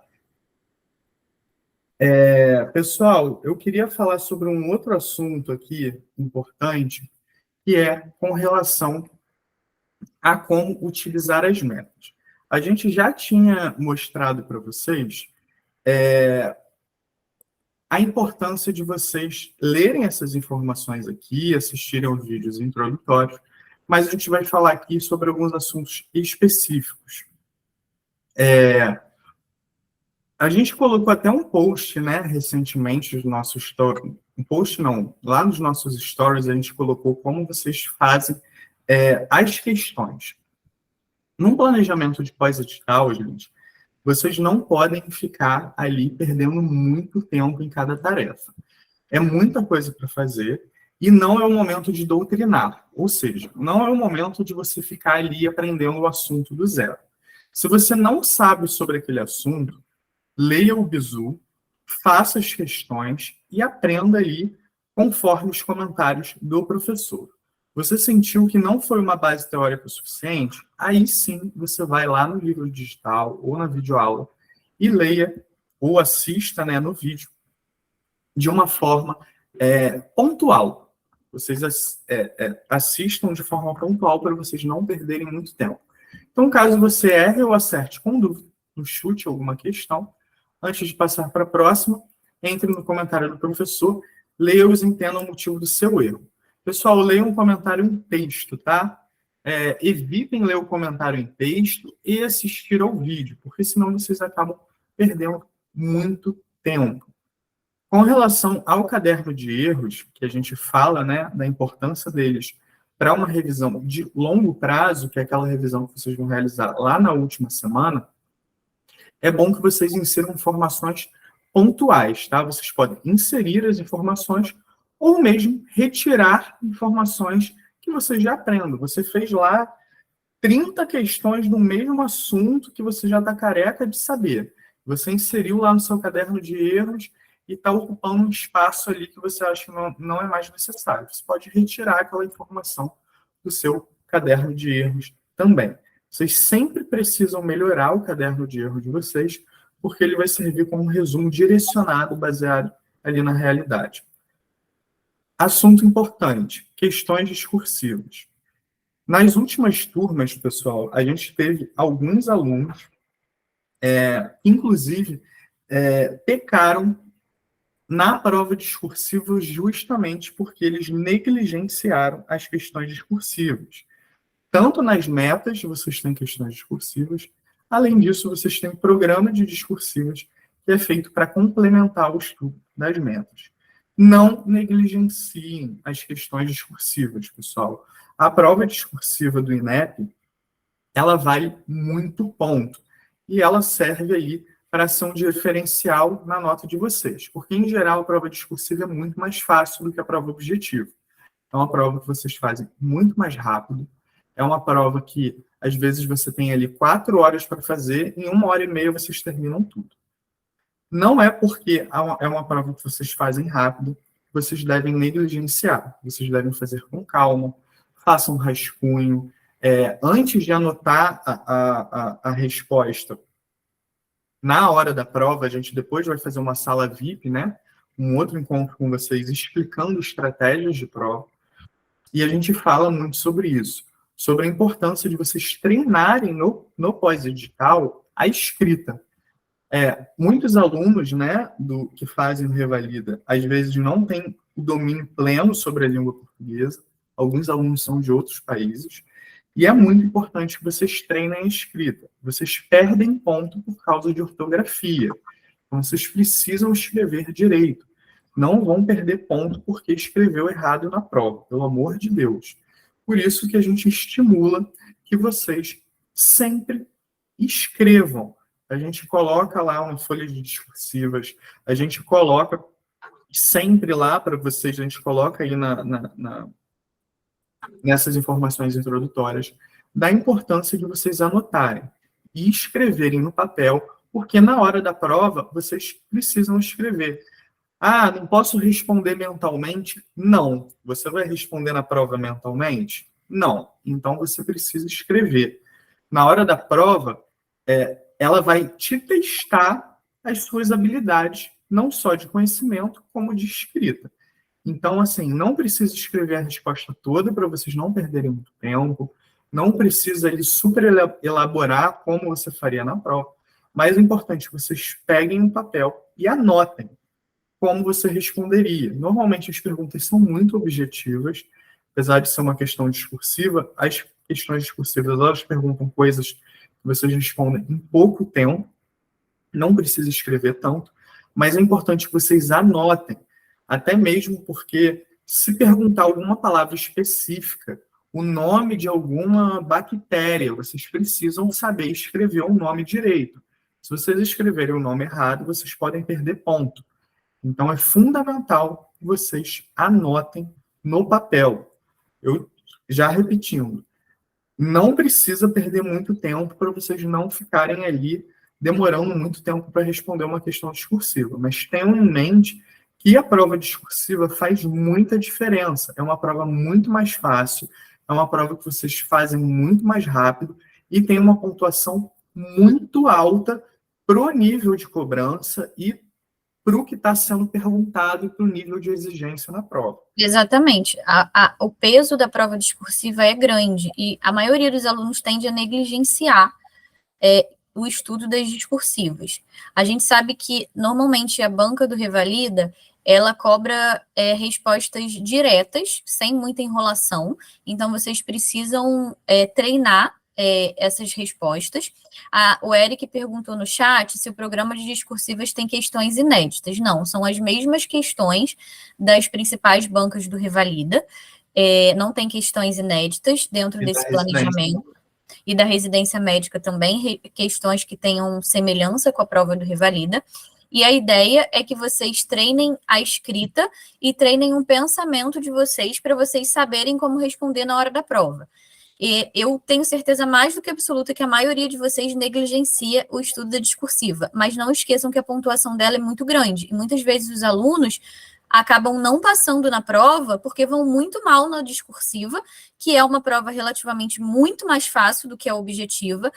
Pessoal, eu queria falar sobre um outro assunto aqui importante, que é com relação a como utilizar as metas. A gente já tinha mostrado para vocês a importância de vocês lerem essas informações aqui, assistirem aos vídeos introdutórios, mas a gente vai falar aqui sobre alguns assuntos específicos. A gente colocou até um post, né, recentemente, no nosso story. Um post não, lá nos nossos stories a gente colocou como vocês fazem as questões. Num planejamento de pós-edital, gente, vocês não podem ficar ali perdendo muito tempo em cada tarefa. É muita coisa para fazer e não é o momento de doutrinar. Ou seja, não é o momento de você ficar ali aprendendo o assunto do zero. Se você não sabe sobre aquele assunto, leia o bizu, faça as questões e aprenda ali conforme os comentários do professor. Você sentiu que não foi uma base teórica suficiente? Aí sim, você vai lá no livro digital ou na videoaula e leia ou assista, né, no vídeo de uma forma pontual. Vocês assistam de forma pontual para vocês não perderem muito tempo. Então, caso você erre ou acerte com dúvida, no chute alguma questão, antes de passar para a próxima, entre no comentário do professor, leia-os e entenda o motivo do seu erro. Pessoal, leiam um comentário em texto, tá? Evitem ler o comentário em texto e assistir ao vídeo, porque senão vocês acabam perdendo muito tempo. Com relação ao caderno de erros, que a gente fala, né, da importância deles para uma revisão de longo prazo, que é aquela revisão que vocês vão realizar lá na última semana, é bom que vocês inseram informações pontuais, tá? Vocês podem inserir as informações ou mesmo retirar informações que você já aprendeu. Você fez lá 30 questões do mesmo assunto que você já está careca de saber. Você inseriu lá no seu caderno de erros e está ocupando um espaço ali que você acha que não é mais necessário. Você pode retirar aquela informação do seu caderno de erros também. Vocês sempre precisam melhorar o caderno de erro de vocês, porque ele vai servir como um resumo direcionado, baseado ali na realidade. Assunto importante, questões discursivas. Nas últimas turmas, pessoal, a gente teve alguns alunos, inclusive, pecaram na prova discursiva justamente porque eles negligenciaram as questões discursivas. Tanto nas metas, vocês têm questões discursivas, além disso, vocês têm um programa de discursivas que é feito para complementar o estudo das metas. Não negligenciem as questões discursivas, pessoal. A prova discursiva do INEP, ela vale muito ponto. E ela serve aí para ser um diferencial na nota de vocês. Porque, em geral, a prova discursiva é muito mais fácil do que a prova objetiva. É uma prova que vocês fazem muito mais rápido. É uma prova que, às vezes, você tem ali 4 horas para fazer, em 1h30 vocês terminam tudo. Não é porque é uma prova que vocês fazem rápido, vocês devem negligenciar. Vocês devem fazer com calma, façam um rascunho. Antes de anotar a resposta, na hora da prova, a gente depois vai fazer uma sala VIP, né? Um outro encontro com vocês, explicando estratégias de prova. E a gente fala muito sobre isso, sobre a importância de vocês treinarem no pós-edital a escrita. Muitos alunos, né, que fazem o Revalida, às vezes não têm o domínio pleno sobre a língua portuguesa, alguns alunos são de outros países, e é muito importante que vocês treinem a escrita. Vocês perdem ponto por causa de ortografia. Então, vocês precisam escrever direito. Não vão perder ponto porque escreveu errado na prova, pelo amor de Deus. Por isso que a gente estimula que vocês sempre escrevam. A gente coloca lá uma folha de discursivas, a gente coloca sempre lá para vocês, a gente coloca aí nessas informações introdutórias, da importância de vocês anotarem e escreverem no papel, porque na hora da prova vocês precisam escrever. Ah, não posso responder mentalmente? Não. Você vai responder na prova mentalmente? Não. Então você precisa escrever. Na hora da prova, ela vai te testar as suas habilidades, não só de conhecimento, como de escrita. Então, assim, não precisa escrever a resposta toda para vocês não perderem muito tempo, não precisa ali super elaborar como você faria na prova, mas é importante que vocês peguem um papel e anotem como você responderia. Normalmente as perguntas são muito objetivas, apesar de ser uma questão discursiva, as questões discursivas, elas perguntam coisas que vocês respondem em pouco tempo, não precisa escrever tanto, mas é importante que vocês anotem, até mesmo porque se perguntar alguma palavra específica, o nome de alguma bactéria, vocês precisam saber escrever o nome direito. Se vocês escreverem o nome errado, vocês podem perder ponto. Então, é fundamental que vocês anotem no papel. Eu, já repetindo, não precisa perder muito tempo para vocês não ficarem ali demorando muito tempo para responder uma questão discursiva. Mas tenham em mente que a prova discursiva faz muita diferença. É uma prova muito mais fácil, é uma prova que vocês fazem muito mais rápido e tem uma pontuação muito alta para o nível de cobrança e para o que está sendo perguntado e para o nível de exigência na prova. Exatamente. O peso da prova discursiva é grande e a maioria dos alunos tende a negligenciar o estudo das discursivas. A gente sabe que, normalmente, a banca do Revalida, ela cobra respostas diretas, sem muita enrolação, então vocês precisam treinar essas respostas. O Eric perguntou no chat se o programa de discursivas tem questões inéditas. Não, são as mesmas questões das principais bancas do Revalida, não tem questões inéditas dentro desse planejamento. E da residência médica também, questões que tenham semelhança com a prova do Revalida. E a ideia é que vocês treinem a escrita e treinem um pensamento de vocês para vocês saberem como responder na hora da prova. E eu tenho certeza mais do que absoluta que a maioria de vocês negligencia o estudo da discursiva, mas não esqueçam que a pontuação dela é muito grande. E muitas vezes os alunos acabam não passando na prova porque vão muito mal na discursiva, que é uma prova relativamente muito mais fácil do que a objetiva.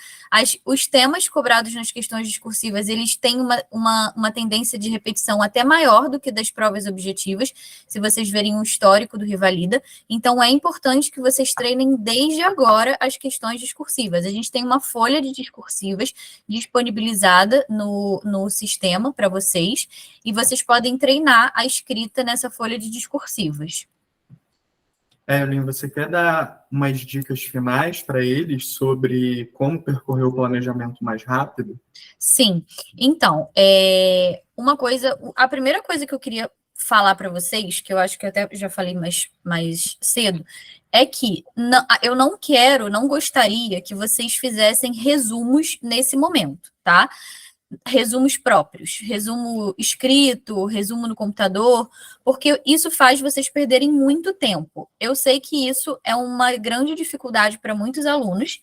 Os temas cobrados nas questões discursivas, eles têm uma tendência de repetição até maior do que das provas objetivas, se vocês verem um histórico do Revalida. Então, é importante que vocês treinem desde agora as questões discursivas. A gente tem uma folha de discursivas disponibilizada no sistema para vocês, e vocês podem treinar a escrita nessa folha de discursivas. Evelyn, você quer dar umas dicas finais para eles sobre como percorrer o planejamento mais rápido? Sim. Então, a primeira coisa que eu queria falar para vocês, que eu acho que eu até já falei mais cedo, é que eu não gostaria que vocês fizessem resumos nesse momento, tá? Resumos próprios, resumo escrito, resumo no computador, porque isso faz vocês perderem muito tempo. Eu sei que isso é uma grande dificuldade para muitos alunos.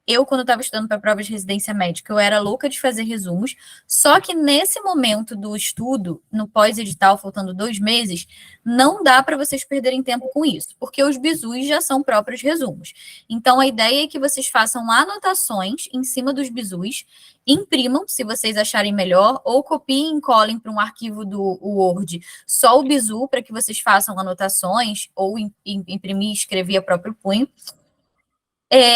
Eu, quando estava estudando para provas de residência médica, eu era louca de fazer resumos, só que nesse momento do estudo, no pós-edital, faltando 2 meses, não dá para vocês perderem tempo com isso, porque os bizus já são próprios resumos. Então, a ideia é que vocês façam anotações em cima dos bizus, imprimam, se vocês acharem melhor, ou copiem e colhem para um arquivo do Word só o bizu, para que vocês façam anotações, ou imprimir e escrever a próprio punho.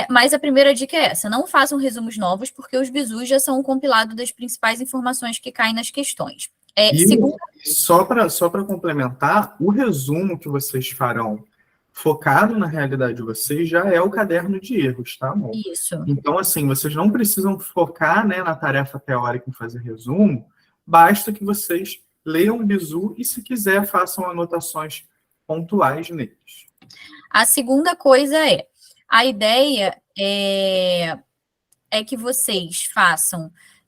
Mas a primeira dica é essa: não façam resumos novos, porque os bizus já são um compilado das principais informações que caem nas questões. Só para complementar, o resumo que vocês farão focado na realidade de vocês já é o caderno de erros, tá, amor? Isso. Então, assim, vocês não precisam focar, né, na tarefa teórica em fazer resumo, basta que vocês leiam o bizu e, se quiser, façam anotações pontuais neles. A segunda coisa a ideia é que vocês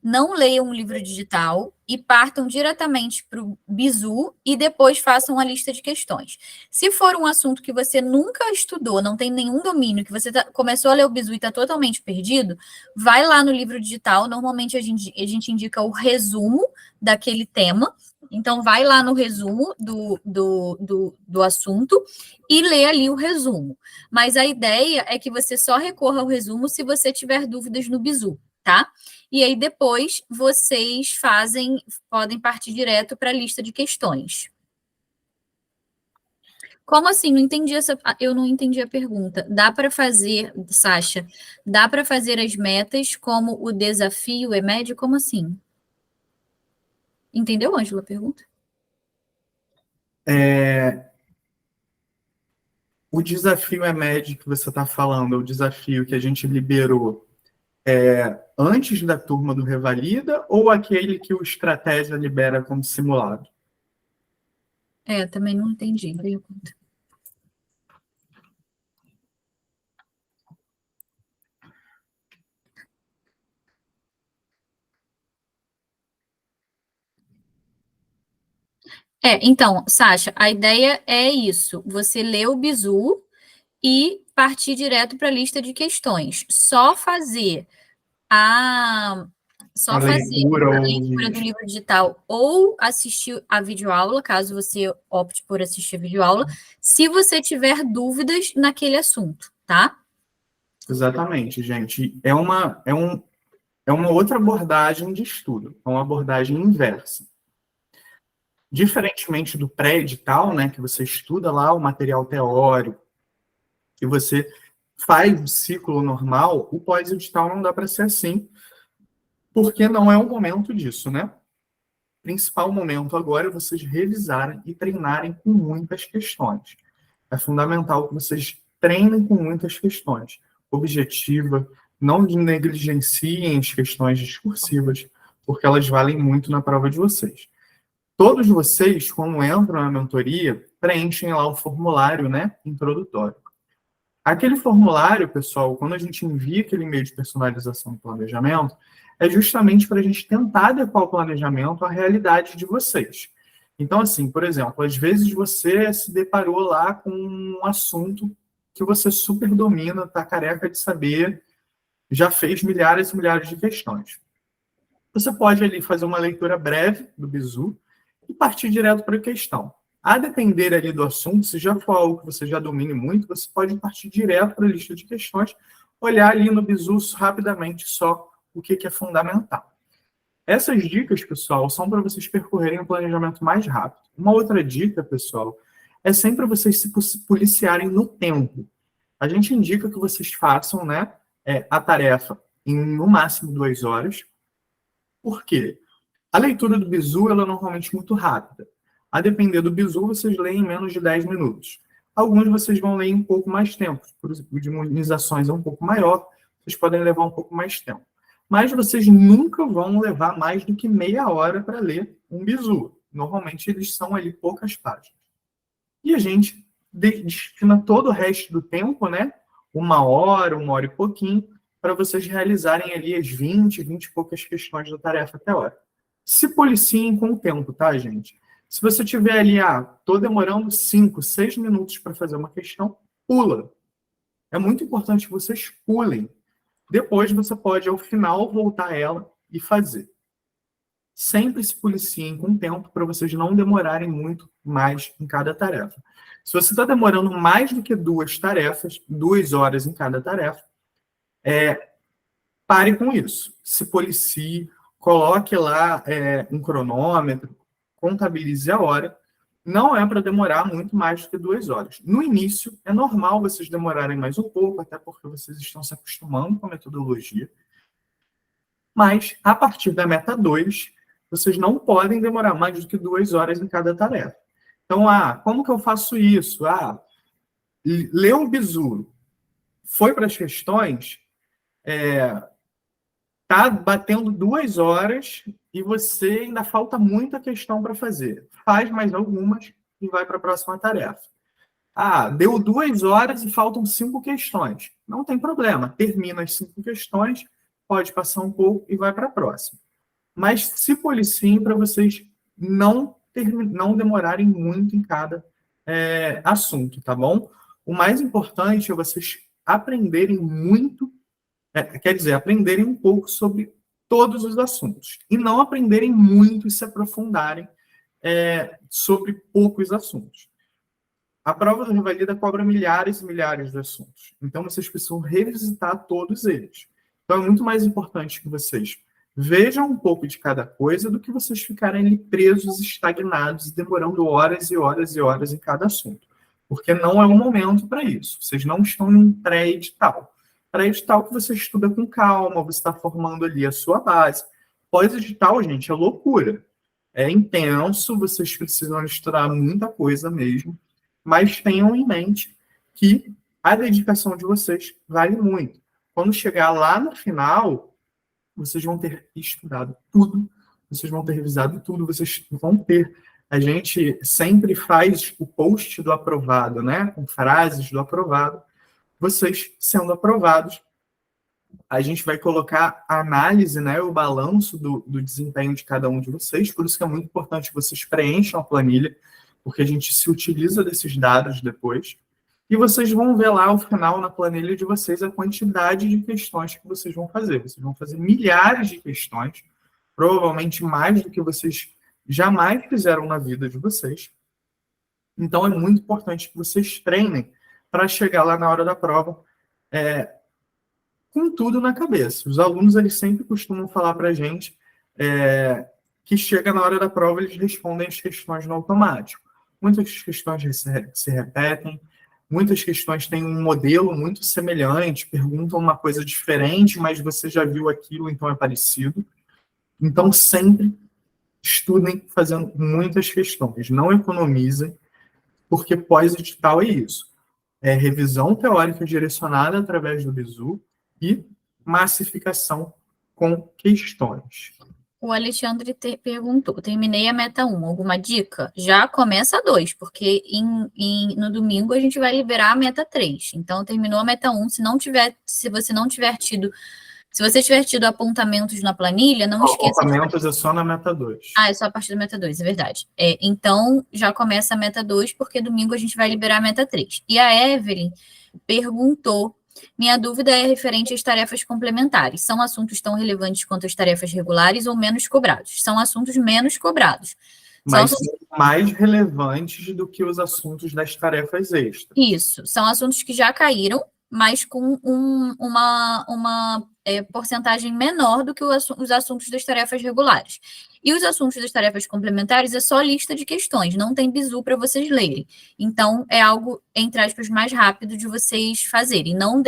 não leiam um livro digital e partam diretamente para o bizu e depois façam a lista de questões. Se for um assunto que você nunca estudou, não tem nenhum domínio, que você começou a ler o bizu e está totalmente perdido, vai lá no livro digital. Normalmente a gente indica o resumo daquele tema. Então, vai lá no resumo do assunto e lê ali o resumo. Mas a ideia é que você só recorra ao resumo se você tiver dúvidas no bizu, tá? E aí, depois, vocês podem partir direto para a lista de questões. Como assim? Eu não entendi a pergunta. Dá para fazer, Sasha, dá para fazer as metas como o desafio EMED? Como assim? Entendeu, Ângela, a pergunta? O desafio EMED que você está falando, é o desafio que a gente liberou antes da turma do Revalida, ou aquele que o Estratégia libera como simulado? Também não entendi a pergunta. Então, Sasha, a ideia é isso: você lê o bizu e partir direto para a lista de questões. Só fazer a leitura do livro digital ou assistir a videoaula, caso você opte por assistir a videoaula, se você tiver dúvidas naquele assunto, tá? Exatamente, gente. é uma outra abordagem de estudo, é uma abordagem inversa. Diferentemente do pré-edital, né, que você estuda lá o material teórico, que você faz o ciclo normal, o pós-edital não dá para ser assim, porque não é o momento disso, né? O principal momento agora é vocês revisarem e treinarem com muitas questões. É fundamental que vocês treinem com muitas questões. Objetiva, não negligenciem as questões discursivas, porque elas valem muito na prova de vocês. Todos vocês, quando entram na mentoria, preenchem lá o formulário, né, introdutório. Aquele formulário, pessoal, quando a gente envia aquele e-mail de personalização do planejamento, é justamente para a gente tentar adequar o planejamento à realidade de vocês. Então, assim, por exemplo, às vezes você se deparou lá com um assunto que você super domina, está careca de saber, já fez milhares e milhares de questões. Você pode ali fazer uma leitura breve do Bizu e partir direto para a questão. A depender ali do assunto, se já for algo que você já domine muito, você pode partir direto para a lista de questões, olhar ali no Bizu rapidamente só o que é fundamental. Essas dicas, pessoal, são para vocês percorrerem o planejamento mais rápido. Uma outra dica, pessoal, é sempre vocês se policiarem no tempo. A gente indica que vocês façam, né, a tarefa em no máximo 2 horas. Por quê? A leitura do Bizu ela é normalmente muito rápida. A depender do Bizu, vocês leem em menos de 10 minutos. Alguns vocês vão ler em um pouco mais tempo. Por exemplo, de imunizações é um pouco maior, vocês podem levar um pouco mais tempo. Mas vocês nunca vão levar mais do que meia hora para ler um Bizu. Normalmente eles são ali poucas páginas. E a gente destina todo o resto do tempo, né? 1 hora e pouquinho, para vocês realizarem ali as 20 e poucas questões da tarefa teórica. Se policiem com o tempo, tá, gente? Se você tiver ali, tô demorando 5, 6 minutos para fazer uma questão, pula. É muito importante que vocês pulem. Depois você pode, ao final, voltar a ela e fazer. Sempre se policiem com o tempo para vocês não demorarem muito mais em cada tarefa. Se você está demorando mais do que 2 tarefas, 2 horas em cada tarefa, pare com isso. Se policie, coloque lá um cronômetro, contabilize a hora. Não é para demorar muito mais do que 2 horas. No início, é normal vocês demorarem mais um pouco, até porque vocês estão se acostumando com a metodologia. Mas, a partir da meta 2, vocês não podem demorar mais do que 2 horas em cada tarefa. Então, como que eu faço isso? Leu o Bizu, foi para as questões, tá batendo 2 horas e você ainda falta muita questão para fazer. Faz mais algumas e vai para a próxima tarefa. Deu 2 horas e faltam 5 questões. Não tem problema. Termina as 5 questões, pode passar um pouco e vai para a próxima. Mas se policiem para vocês não demorarem muito em cada assunto, tá bom? O mais importante é vocês aprenderem muito, aprenderem um pouco sobre todos os assuntos. E não aprenderem muito e se aprofundarem sobre poucos assuntos. A prova do Revalida cobra milhares e milhares de assuntos. Então, vocês precisam revisitar todos eles. Então, é muito mais importante que vocês vejam um pouco de cada coisa do que vocês ficarem ali presos, estagnados, demorando horas e horas e horas em cada assunto. Porque não é o momento para isso. Vocês não estão em um pré-edital. Pré-edital que você estuda com calma, você está formando ali a sua base. Pós-edital, gente, é loucura. É intenso, vocês precisam estudar muita coisa mesmo. Mas tenham em mente que a dedicação de vocês vale muito. Quando chegar lá no final, vocês vão ter estudado tudo, vocês vão ter revisado tudo, vocês vão ter. A gente sempre faz o post do aprovado, né? Com frases do aprovado. Vocês sendo aprovados, a gente vai colocar a análise, né? O balanço do desempenho de cada um de vocês. Por isso que é muito importante que vocês preencham a planilha, porque a gente se utiliza desses dados depois. E vocês vão ver lá, ao final, na planilha de vocês, a quantidade de questões que vocês vão fazer. Vocês vão fazer milhares de questões, provavelmente mais do que vocês jamais fizeram na vida de vocês. Então, é muito importante que vocês treinem para chegar lá na hora da prova com tudo na cabeça. Os alunos, eles sempre costumam falar para a gente que chega na hora da prova, eles respondem as questões no automático. Muitas questões se repetem, muitas questões têm um modelo muito semelhante, perguntam uma coisa diferente, mas você já viu aquilo, então é parecido. Então, sempre estudem fazendo muitas questões, não economizem, porque pós-edital é isso. É revisão teórica direcionada através do Bizu e massificação com questões. O Alexandre perguntou, terminei a meta 1, alguma dica? Já começa a 2, porque no domingo a gente vai liberar a meta 3. Então, terminou a meta 1, se você tiver tido apontamentos na planilha, não esqueça... Apontamentos é só na meta 2. É só a partir da meta 2, é verdade. Então, já começa a meta 2, porque domingo a gente vai liberar a meta 3. E a Evelyn perguntou, minha dúvida é referente às tarefas complementares. São assuntos tão relevantes quanto as tarefas regulares ou menos cobrados? São assuntos menos cobrados. Mas são mais relevantes do que os assuntos das tarefas extras. Isso, são assuntos que já caíram, mas com uma porcentagem menor do que os assuntos das tarefas regulares. E os assuntos das tarefas complementares é só lista de questões, não tem bizu para vocês lerem. Então, é algo, entre aspas, mais rápido de vocês fazerem. Não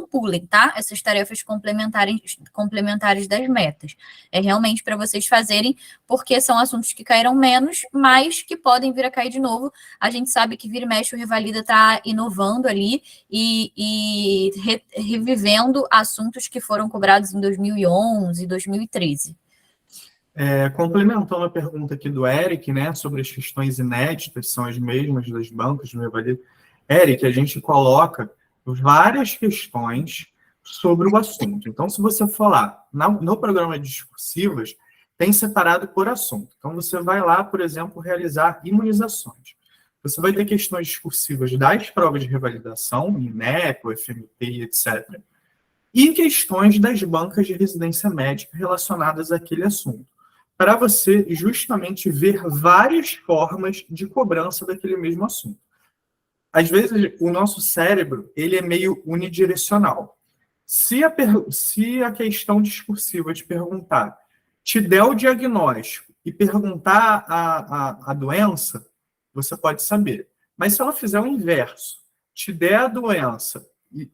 pulem, tá? Essas tarefas complementares das metas. É realmente para vocês fazerem, porque são assuntos que caíram menos, mas que podem vir a cair de novo. A gente sabe que vira e mexe o Revalida está inovando ali e revivendo assuntos que foram cobrados em 2011 e 2013. Complementando a pergunta aqui do Eric, né, sobre as questões inéditas, são as mesmas das bancas do Revalida. Eric, a gente coloca várias questões sobre o assunto. Então, se você for lá, no programa de discursivas, tem separado por assunto. Então, você vai lá, por exemplo, realizar imunizações. Você vai ter questões discursivas das provas de revalidação, INEP, FMT, etc., e questões das bancas de residência médica relacionadas àquele assunto, para você justamente ver várias formas de cobrança daquele mesmo assunto. Às vezes, o nosso cérebro ele é meio unidirecional. Se a questão discursiva te perguntar, te der o diagnóstico e perguntar a doença, você pode saber. Mas se ela fizer o inverso, te der a doença e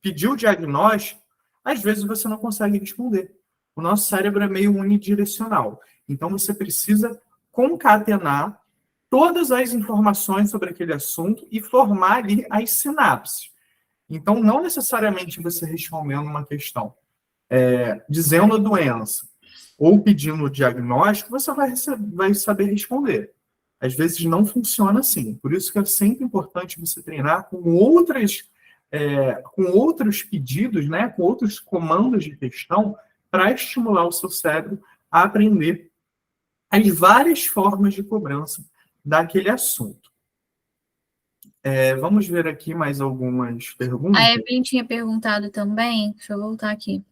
pedir o diagnóstico, às vezes você não consegue responder. O nosso cérebro é meio unidirecional. Então, você precisa concatenar todas as informações sobre aquele assunto e formar ali as sinapses. Então, não necessariamente você respondendo uma questão, dizendo a doença ou pedindo o diagnóstico, você vai saber responder. Às vezes não funciona assim. Por isso que é sempre importante você treinar com outros pedidos, né, com outros comandos de questão, para estimular o seu cérebro a aprender as várias formas de cobrança daquele assunto. Vamos ver aqui mais algumas perguntas. A Evelyn tinha perguntado também, deixa eu voltar aqui.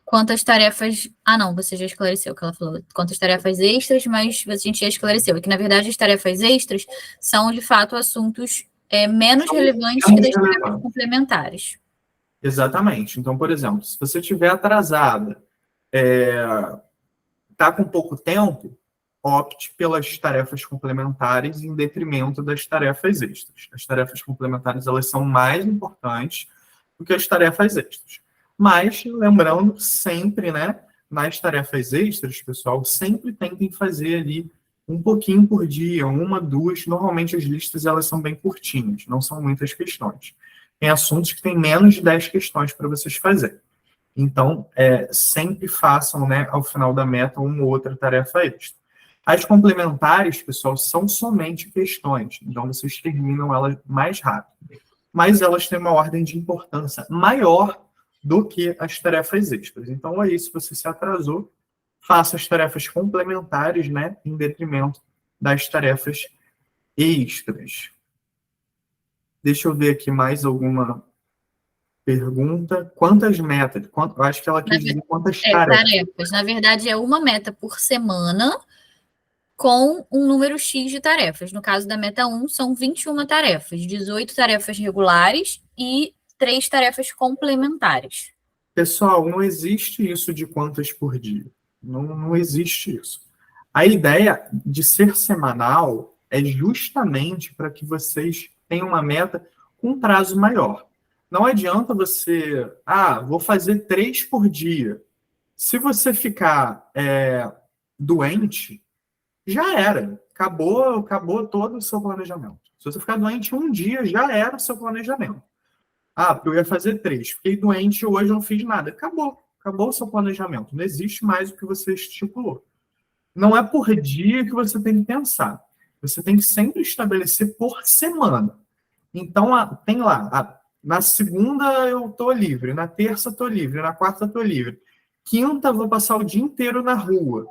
Quantas tarefas... não, você já esclareceu o que ela falou. Quantas tarefas extras, mas a gente já esclareceu. É que, na verdade, as tarefas extras são, de fato, assuntos menos relevantes que das tarefas complementares. Exatamente. Então, por exemplo, se você estiver atrasada, está com pouco tempo, opte pelas tarefas complementares em detrimento das tarefas extras. As tarefas complementares, elas são mais importantes do que as tarefas extras. Mas, lembrando, sempre, né, nas tarefas extras, pessoal, sempre tentem fazer ali um pouquinho por dia, 1, 2. Normalmente as listas elas são bem curtinhas, não são muitas questões. Tem assuntos que tem menos de 10 questões para vocês fazerem. Então, sempre façam, né, ao final da meta, uma ou outra tarefa extra. As complementares, pessoal, são somente questões. Então, vocês terminam elas mais rápido. Mas elas têm uma ordem de importância maior do que as tarefas extras. Então, aí, se você se atrasou, faça as tarefas complementares, né, em detrimento das tarefas extras. Deixa eu ver aqui mais alguma pergunta. Quantas metas? Eu acho que ela quis dizer quantas tarefas. Na verdade, é uma meta por semana com um número X de tarefas. No caso da meta 1, são 21 tarefas, 18 tarefas regulares e 3 tarefas complementares. Pessoal, não existe isso de quantas por dia. Não existe isso. A ideia de ser semanal é justamente para que vocês tenham uma meta com um prazo maior. Não adianta você, vou fazer 3 por dia. Se você ficar doente, já era. Acabou todo o seu planejamento. Se você ficar doente um dia, já era o seu planejamento. Porque eu ia fazer 3. Fiquei doente hoje, não fiz nada. Acabou o seu planejamento. Não existe mais o que você estipulou. Não é por dia que você tem que pensar. Você tem que sempre estabelecer por semana. Então, tem lá, na segunda eu estou livre, na terça estou livre, na quarta estou livre. Quinta, vou passar o dia inteiro na rua.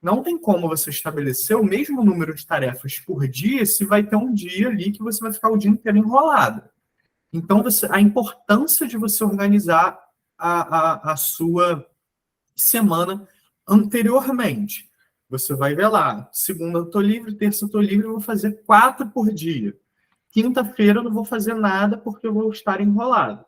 Não tem como você estabelecer o mesmo número de tarefas por dia se vai ter um dia ali que você vai ficar o dia inteiro enrolado. Então, a importância de você organizar a sua semana anteriormente. Você vai ver lá, segunda eu estou livre, terça eu estou livre, eu vou fazer 4 por dia. Quinta-feira eu não vou fazer nada porque eu vou estar enrolado.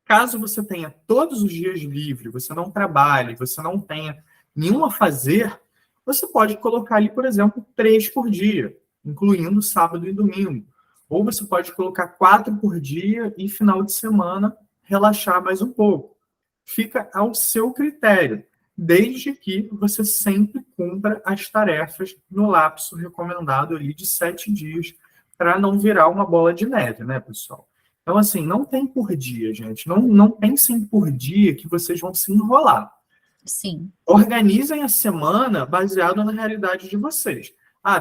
Caso você tenha todos os dias livre, você não trabalhe, você não tenha nenhum a fazer, você pode colocar ali, por exemplo, 3 por dia, incluindo sábado e domingo. Ou você pode colocar 4 por dia e final de semana relaxar mais um pouco. Fica ao seu critério, desde que você sempre cumpra as tarefas no lapso recomendado ali de 7 dias, para não virar uma bola de neve, né, pessoal? Então, assim, não tem por dia, gente. Não pensem por dia que vocês vão se enrolar. Sim. Organizem a semana baseado na realidade de vocês.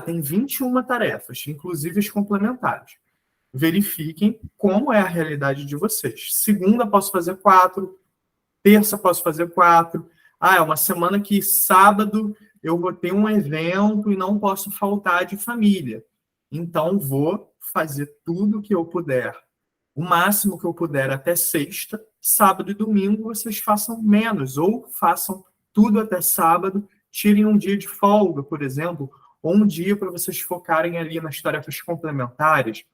Tem 21 tarefas, inclusive as complementares. Verifiquem como é a realidade de vocês. Segunda, posso fazer 4. Terça, posso fazer 4. É uma semana que sábado eu vou ter um evento e não posso faltar de família. Então, vou fazer tudo que eu puder, o máximo que eu puder até sexta. Sábado e domingo vocês façam menos, ou façam tudo até sábado, tirem um dia de folga, por exemplo, ou um dia para vocês focarem ali nas tarefas complementares.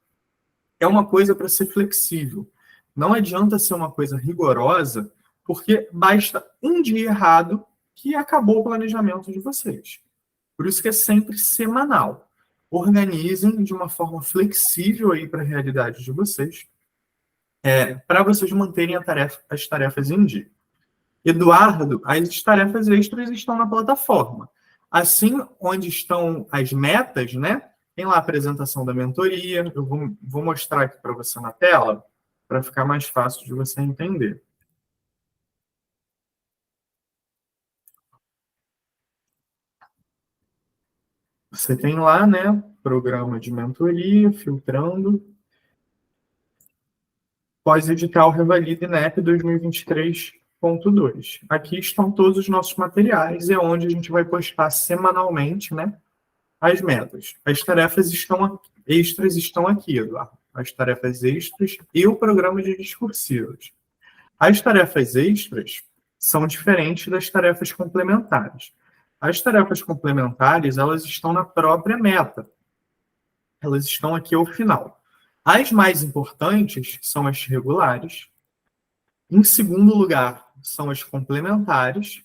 É uma coisa para ser flexível. Não adianta ser uma coisa rigorosa, porque basta um dia errado que acabou o planejamento de vocês. Por isso que é sempre semanal. Organizem de uma forma flexível aí para a realidade de vocês, para vocês manterem as tarefas em dia. Eduardo, as tarefas extras estão na plataforma. Assim, onde estão as metas, né? Tem lá a apresentação da mentoria. Eu vou mostrar aqui para você na tela, para ficar mais fácil de você entender. Você tem lá, né? Programa de mentoria, filtrando. Pós-edital Revalida INEP 2023.2. Aqui estão todos os nossos materiais, é onde a gente vai postar semanalmente, né? As metas. As tarefas extras estão aqui, Eduardo. As tarefas extras e o programa de discursivos. As tarefas extras são diferentes das tarefas complementares. As tarefas complementares, elas estão na própria meta. Elas estão aqui ao final. As mais importantes são as regulares. Em segundo lugar, são as complementares.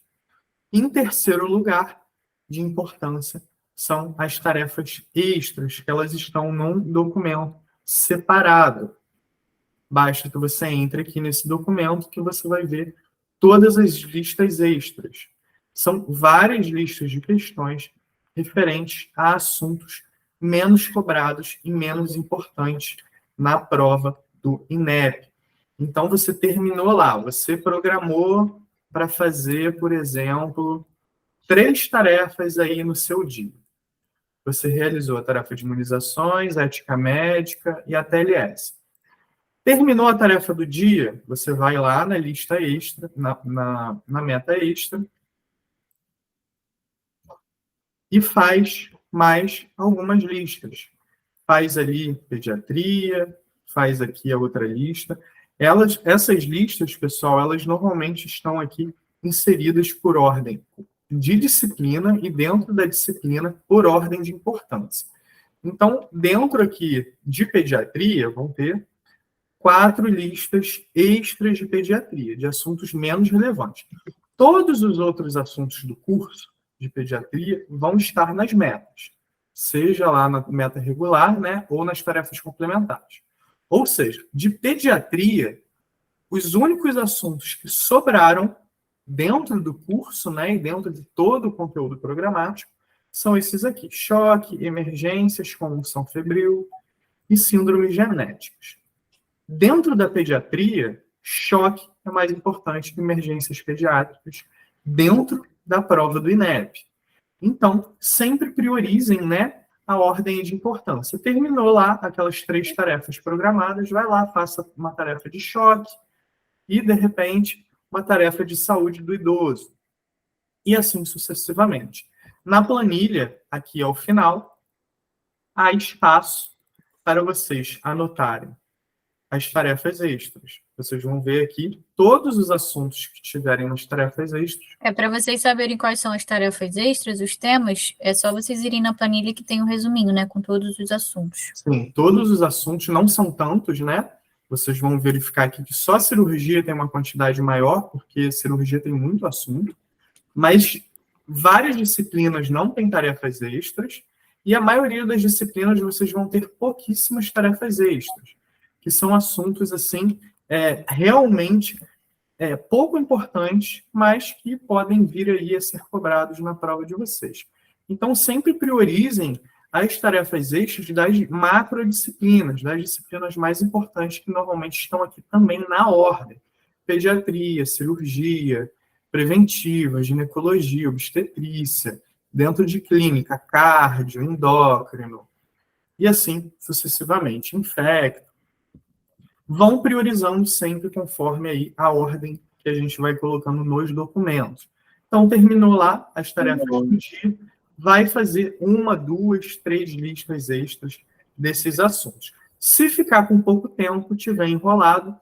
Em terceiro lugar, de importância, são as tarefas extras, que elas estão num documento separado. Basta que você entre aqui nesse documento que você vai ver todas as listas extras. São várias listas de questões referentes a assuntos menos cobrados e menos importantes na prova do INEP. Então, você terminou lá, você programou para fazer, por exemplo, 3 tarefas aí no seu dia. Você realizou a tarefa de imunizações, a ética médica e a TLS. Terminou a tarefa do dia, você vai lá na lista extra, na meta extra, e faz mais algumas listas. Faz ali pediatria, faz aqui a outra lista. Essas listas, pessoal, elas normalmente estão aqui inseridas por ordem de disciplina e dentro da disciplina por ordem de importância. Então, dentro aqui de pediatria, vão ter 4 listas extras de pediatria, de assuntos menos relevantes. Todos os outros assuntos do curso de pediatria vão estar nas metas, seja lá na meta regular, né, ou nas tarefas complementares. Ou seja, de pediatria, os únicos assuntos que sobraram dentro do curso, né, e dentro de todo o conteúdo programático, são esses aqui: choque, emergências, convulsão febril e síndromes genéticas. Dentro da pediatria, choque é mais importante que emergências pediátricas dentro da prova do INEP. Então, sempre priorizem, né, a ordem de importância. Terminou lá aquelas 3 tarefas programadas, vai lá, faça uma tarefa de choque e, de repente, uma tarefa de saúde do idoso. E assim sucessivamente. Na planilha, aqui ao final, há espaço para vocês anotarem as tarefas extras. Vocês vão ver aqui todos os assuntos que tiverem nas tarefas extras. Para vocês saberem quais são as tarefas extras, os temas, é só vocês irem na planilha que tem um resuminho, né, com todos os assuntos. Sim, todos os assuntos, não são tantos, né? Vocês vão verificar aqui que só cirurgia tem uma quantidade maior, porque cirurgia tem muito assunto, mas várias disciplinas não têm tarefas extras, e a maioria das disciplinas vocês vão ter pouquíssimas tarefas extras, que são assuntos, assim, realmente pouco importantes, mas que podem vir aí a ser cobrados na prova de vocês. Então, sempre priorizem as tarefas extras das macrodisciplinas, das disciplinas mais importantes, que normalmente estão aqui também na ordem: pediatria, cirurgia, preventiva, ginecologia, obstetrícia, dentro de clínica, cardio, endócrino, e assim sucessivamente, infecto. Vão priorizando sempre conforme aí a ordem que a gente vai colocando nos documentos. Então, terminou lá as tarefas do dia, vai fazer 1, 2, 3 listas extras desses assuntos. Se ficar com pouco tempo, tiver enrolado,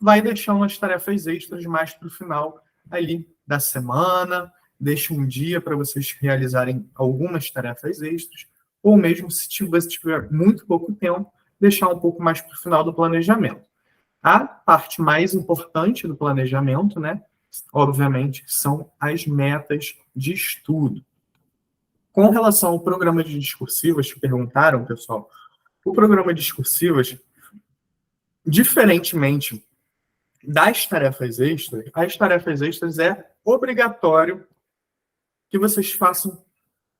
vai deixando as tarefas extras mais para o final ali da semana, deixa um dia para vocês realizarem algumas tarefas extras, ou mesmo se você tiver muito pouco tempo, deixar um pouco mais para o final do planejamento. A parte mais importante do planejamento, né, obviamente, são as metas de estudo. Com relação ao programa de discursivas, que perguntaram, pessoal, o programa de discursivas, diferentemente das tarefas extras, as tarefas extras é obrigatório que vocês façam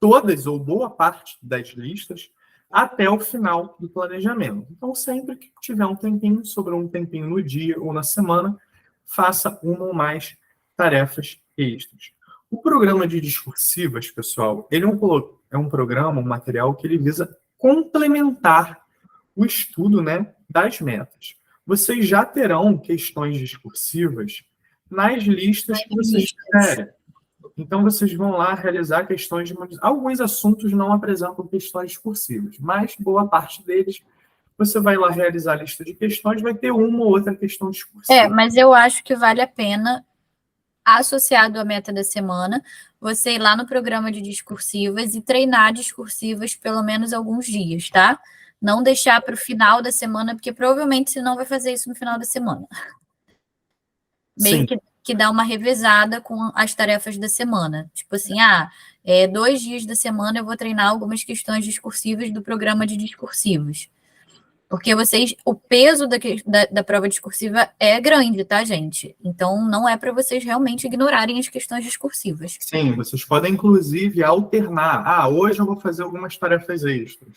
todas ou boa parte das listas até o final do planejamento. Então, sempre que tiver um tempinho, sobrou um tempinho no dia ou na semana, faça uma ou mais tarefas extras. O programa de discursivas, pessoal, ele é um programa, um material que ele visa complementar o estudo, né, das metas. Vocês já terão questões discursivas nas listas que vocês tiverem. Então, vocês vão lá realizar questões de... Alguns assuntos não apresentam questões discursivas, mas boa parte deles, você vai lá realizar a lista de questões, vai ter uma ou outra questão discursiva. Mas eu acho que vale a pena, associado à meta da semana, você ir lá no programa de discursivas e treinar discursivas pelo menos alguns dias, tá? Não deixar para o final da semana, porque provavelmente você não vai fazer isso no final da semana. Meio que dá uma revezada com as tarefas da semana. Tipo assim, 2 dias da semana eu vou treinar algumas questões discursivas do programa de discursivas. Porque o peso da prova discursiva é grande, tá, gente? Então, não é para vocês realmente ignorarem as questões discursivas. Sim, vocês podem, inclusive, alternar. Hoje eu vou fazer algumas tarefas extras.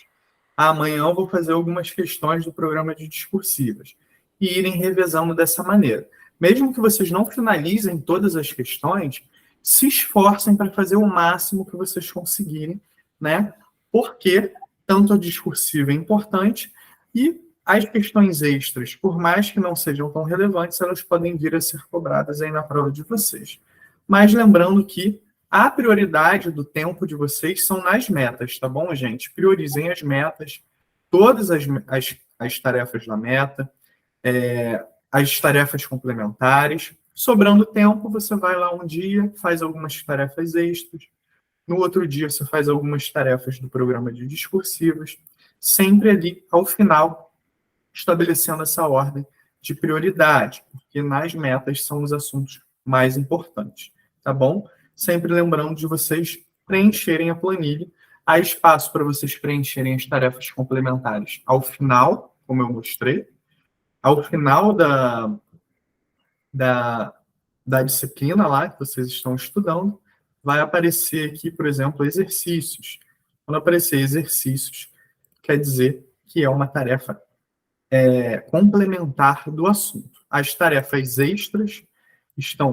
Amanhã eu vou fazer algumas questões do programa de discursivas. E irem revezando dessa maneira. Mesmo que vocês não finalizem todas as questões, se esforcem para fazer o máximo que vocês conseguirem, né? Porque tanto a discursiva é importante e as questões extras, por mais que não sejam tão relevantes, elas podem vir a ser cobradas aí na prova de vocês. Mas lembrando que a prioridade do tempo de vocês são nas metas, tá bom, gente? Priorizem as metas, todas as tarefas da meta, as tarefas complementares. Sobrando tempo, você vai lá um dia, faz algumas tarefas extras. No outro dia, você faz algumas tarefas do programa de discursivas. Sempre ali, ao final, estabelecendo essa ordem de prioridade, porque nas metas são os assuntos mais importantes, tá bom? Sempre lembrando de vocês preencherem a planilha. Há espaço para vocês preencherem as tarefas complementares ao final, como eu mostrei, ao final da disciplina lá que vocês estão estudando, vai aparecer aqui, por exemplo, exercícios. Quando aparecer exercícios, quer dizer que é uma tarefa complementar do assunto. As tarefas extras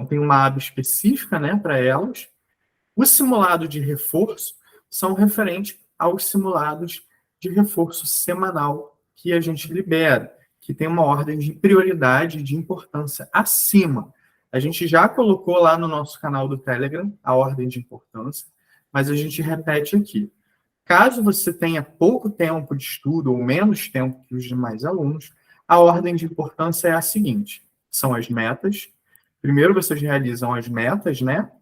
tem uma aba específica, né, para elas. O simulado de reforço são referentes aos simulados de reforço semanal que a gente libera, que tem uma ordem de prioridade, de importância acima. A gente já colocou lá no nosso canal do Telegram a ordem de importância, mas a gente repete aqui. Caso você tenha pouco tempo de estudo ou menos tempo que os demais alunos, a ordem de importância é a seguinte: são as metas. Primeiro vocês realizam as metas, né,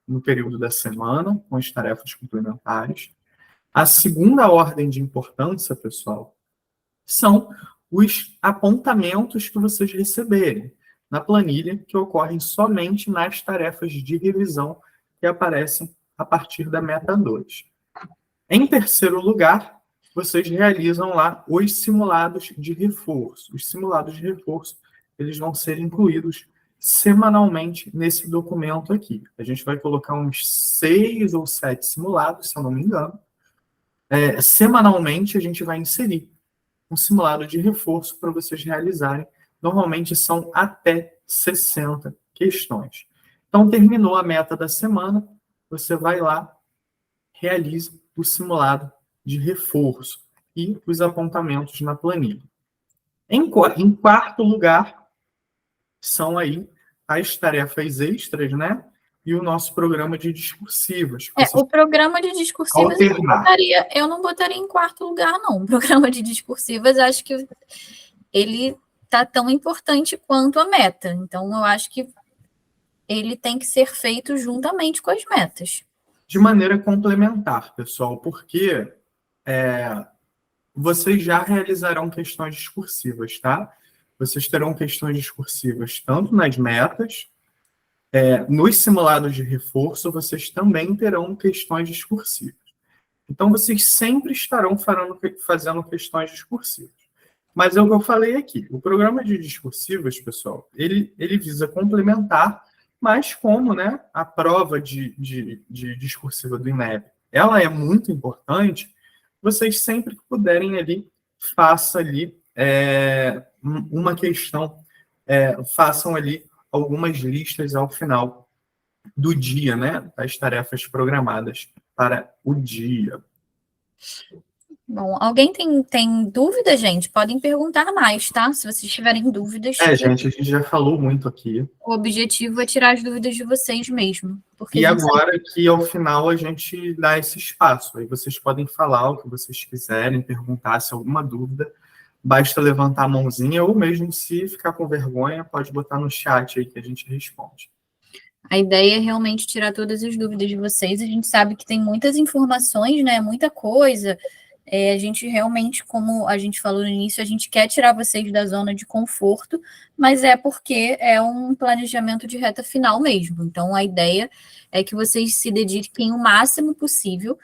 no período da semana, com as tarefas complementares. A segunda ordem de importância, pessoal, são os apontamentos que vocês receberem na planilha, que ocorrem somente nas tarefas de revisão que aparecem a partir da meta 2. Em terceiro lugar, vocês realizam lá os simulados de reforço. Os simulados de reforço, eles vão ser incluídos semanalmente nesse documento aqui. A gente vai colocar uns 6 ou 7 simulados, se eu não me engano. Semanalmente, a gente vai inserir um simulado de reforço para vocês realizarem. Normalmente, são até 60 questões. Então, terminou a meta da semana, você vai lá, realiza o simulado de reforço e os apontamentos na planilha. Em quarto lugar, são aí as tarefas extras, né? E o nosso programa de discursivas. O programa de discursivas eu não botaria em quarto lugar, não. O programa de discursivas, acho que ele tá tão importante quanto a meta. Então, eu acho que ele tem que ser feito juntamente com as metas. De maneira complementar, pessoal, porque vocês já realizarão questões discursivas, tá? Vocês terão questões discursivas tanto nas metas, nos simulados de reforço, vocês também terão questões discursivas. Então, vocês sempre estarão fazendo questões discursivas. Mas é o que eu falei aqui. O programa de discursivas, pessoal, ele visa complementar, mas como, né, a prova de discursiva do INEP, ela é muito importante, vocês sempre que puderem ali, façam ali uma questão, façam ali algumas listas ao final do dia, né, das tarefas programadas para o dia. Bom, alguém tem dúvida, gente? Podem perguntar mais, tá? Se vocês tiverem dúvidas. Gente, a gente já falou muito aqui. O objetivo é tirar as dúvidas de vocês mesmo. E agora que ao final a gente dá esse espaço. Aí vocês podem falar o que vocês quiserem, perguntar se alguma dúvida. Basta levantar a mãozinha, ou mesmo se ficar com vergonha, pode botar no chat aí que a gente responde. A ideia é realmente tirar todas as dúvidas de vocês. A gente sabe que tem muitas informações, né? Muita coisa. A gente realmente, como a gente falou no início, a gente quer tirar vocês da zona de conforto, mas é porque é um planejamento de reta final mesmo. Então, a ideia é que vocês se dediquem o máximo possível.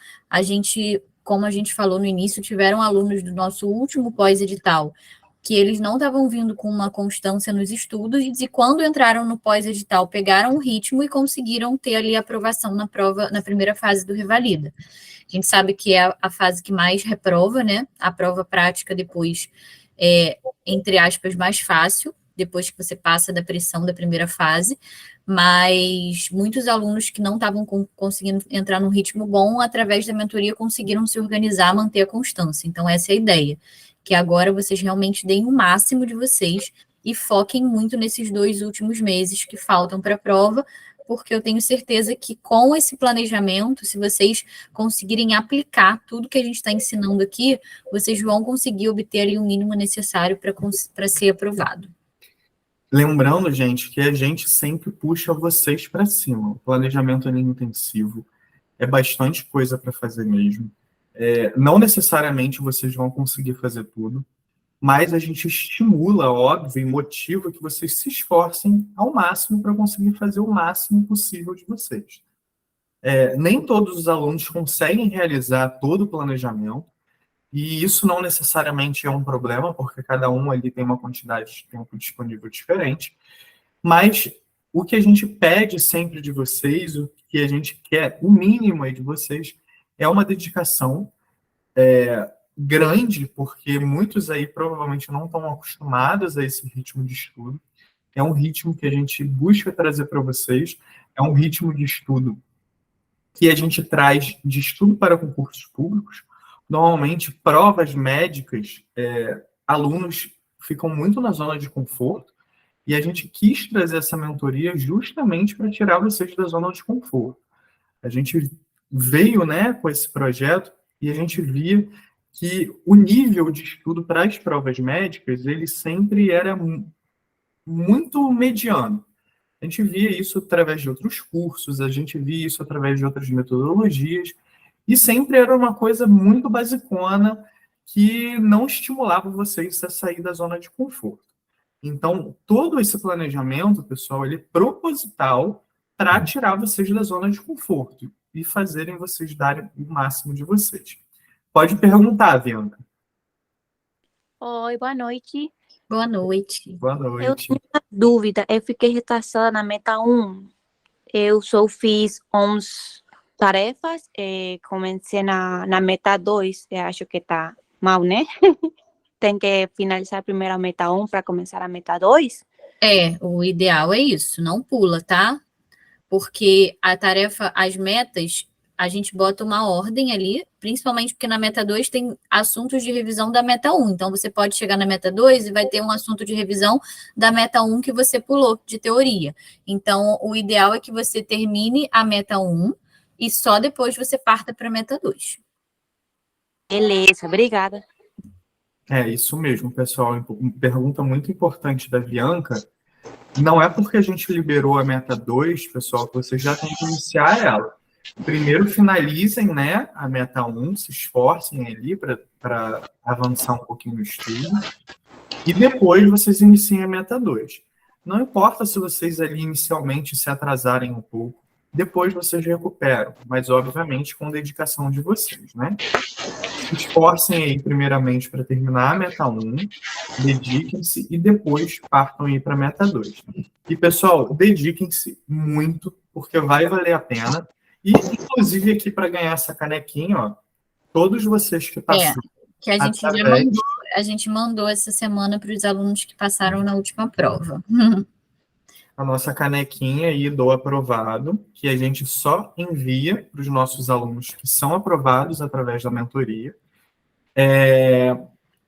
Como a gente falou no início, tiveram alunos do nosso último pós-edital que eles não estavam vindo com uma constância nos estudos, e quando entraram no pós-edital, pegaram o ritmo e conseguiram ter ali a aprovação na prova, na primeira fase do Revalida. A gente sabe que é a fase que mais reprova, né? A prova prática depois é, entre aspas, mais fácil, depois que você passa da pressão da primeira fase, mas muitos alunos que não estavam conseguindo entrar num ritmo bom, através da mentoria conseguiram se organizar, manter a constância. Então, essa é a ideia, que agora vocês realmente deem o máximo de vocês e foquem muito nesses 2 últimos meses que faltam para a prova, porque eu tenho certeza que com esse planejamento, se vocês conseguirem aplicar tudo que a gente está ensinando aqui, vocês vão conseguir obter ali o mínimo necessário para ser aprovado. Lembrando, gente, que a gente sempre puxa vocês para cima. O planejamento é intensivo, é bastante coisa para fazer mesmo. Não necessariamente vocês vão conseguir fazer tudo, mas a gente estimula, óbvio, e motiva que vocês se esforcem ao máximo para conseguir fazer o máximo possível de vocês. Nem todos os alunos conseguem realizar todo o planejamento, e isso não necessariamente é um problema, porque cada um ali tem uma quantidade de tempo disponível diferente, mas o que a gente pede sempre de vocês, o que a gente quer, o mínimo aí de vocês, é uma dedicação grande, porque muitos aí provavelmente não estão acostumados a esse ritmo de estudo. É um ritmo que a gente busca trazer para vocês, é um ritmo de estudo que a gente traz de estudo para concursos públicos. Normalmente, provas médicas, alunos ficam muito na zona de conforto, e a gente quis trazer essa mentoria justamente para tirar vocês da zona de conforto. A gente veio, né, com esse projeto e a gente via que o nível de estudo para as provas médicas, ele sempre era muito mediano. A gente via isso através de outros cursos, a gente via isso através de outras metodologias, e sempre era uma coisa muito basicona que não estimulava vocês a sair da zona de conforto. Então, todo esse planejamento, pessoal, ele é proposital para tirar vocês da zona de conforto e fazerem vocês darem o máximo de vocês. Pode perguntar, Bianca. Oi, boa noite. Boa noite. Boa Eu noite. tenho uma dúvida. Eu fiquei retraçada na meta 1. Eu só fiz 11 tarefas. Comecei na meta 2. Eu acho que tá mal, né? Tem que finalizar primeiro a meta 1 para começar a meta 2? O ideal é isso, não pula, tá? Porque a tarefa, as metas, a gente bota uma ordem ali, principalmente porque na meta 2 tem assuntos de revisão da meta 1. Então, você pode chegar na meta 2 e vai ter um assunto de revisão da meta 1 que você pulou, de teoria. Então, o ideal é que você termine a meta 1 e só depois você parta para a meta 2. Beleza, obrigada. É isso mesmo, pessoal. Uma pergunta muito importante da Bianca. Não é porque a gente liberou a meta 2, pessoal, que vocês já têm que iniciar ela. Primeiro finalizem, né, a meta 1, se esforcem ali para avançar um pouquinho no estudo. E depois vocês iniciem a meta 2. Não importa se vocês ali inicialmente se atrasarem um pouco, depois vocês recuperam, mas obviamente com dedicação de vocês, né? Se esforcem aí primeiramente para terminar a meta 1, dediquem-se e depois partam aí para a meta 2. E, pessoal, dediquem-se muito, porque vai valer a pena. E, inclusive, aqui para ganhar essa canequinha, ó, todos vocês que passaram. Que a gente já mandou, a gente mandou essa semana para os alunos que passaram na última prova. A nossa canequinha aí do aprovado, que a gente só envia para os nossos alunos que são aprovados através da mentoria.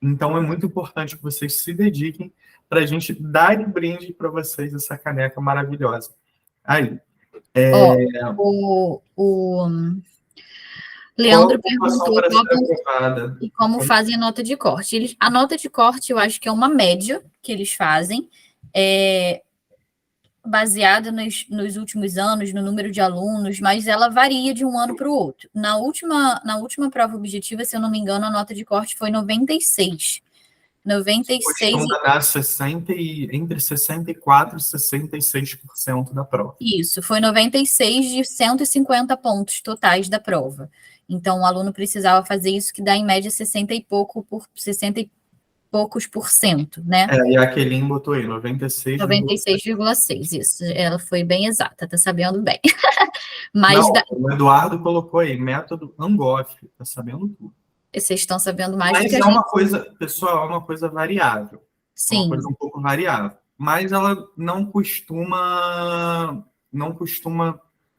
Então, é muito importante que vocês se dediquem para a gente dar de brinde para vocês essa caneca maravilhosa. Aí. O Leandro perguntou como fazem a nota de corte. A nota de corte, eu acho que é uma média que eles fazem, baseada nos últimos anos, no número de alunos, mas ela varia de um ano para o outro. Na última prova objetiva, se eu não me engano, a nota de corte foi 96. 96. Costuma dar entre 64% e 66% da prova. Isso, foi 96 de 150 pontos totais da prova. Então, o aluno precisava fazer isso, que dá em média 60 e poucos por cento, né? E a Kelin botou aí, 96,6, isso. Ela foi bem exata, tá sabendo bem. Mas o Eduardo colocou aí, método Angoff, tá sabendo tudo. Vocês estão sabendo mais do que a gente. Mas uma coisa, pessoal, é uma coisa variável. Sim. É uma coisa um pouco variável. Mas ela não costuma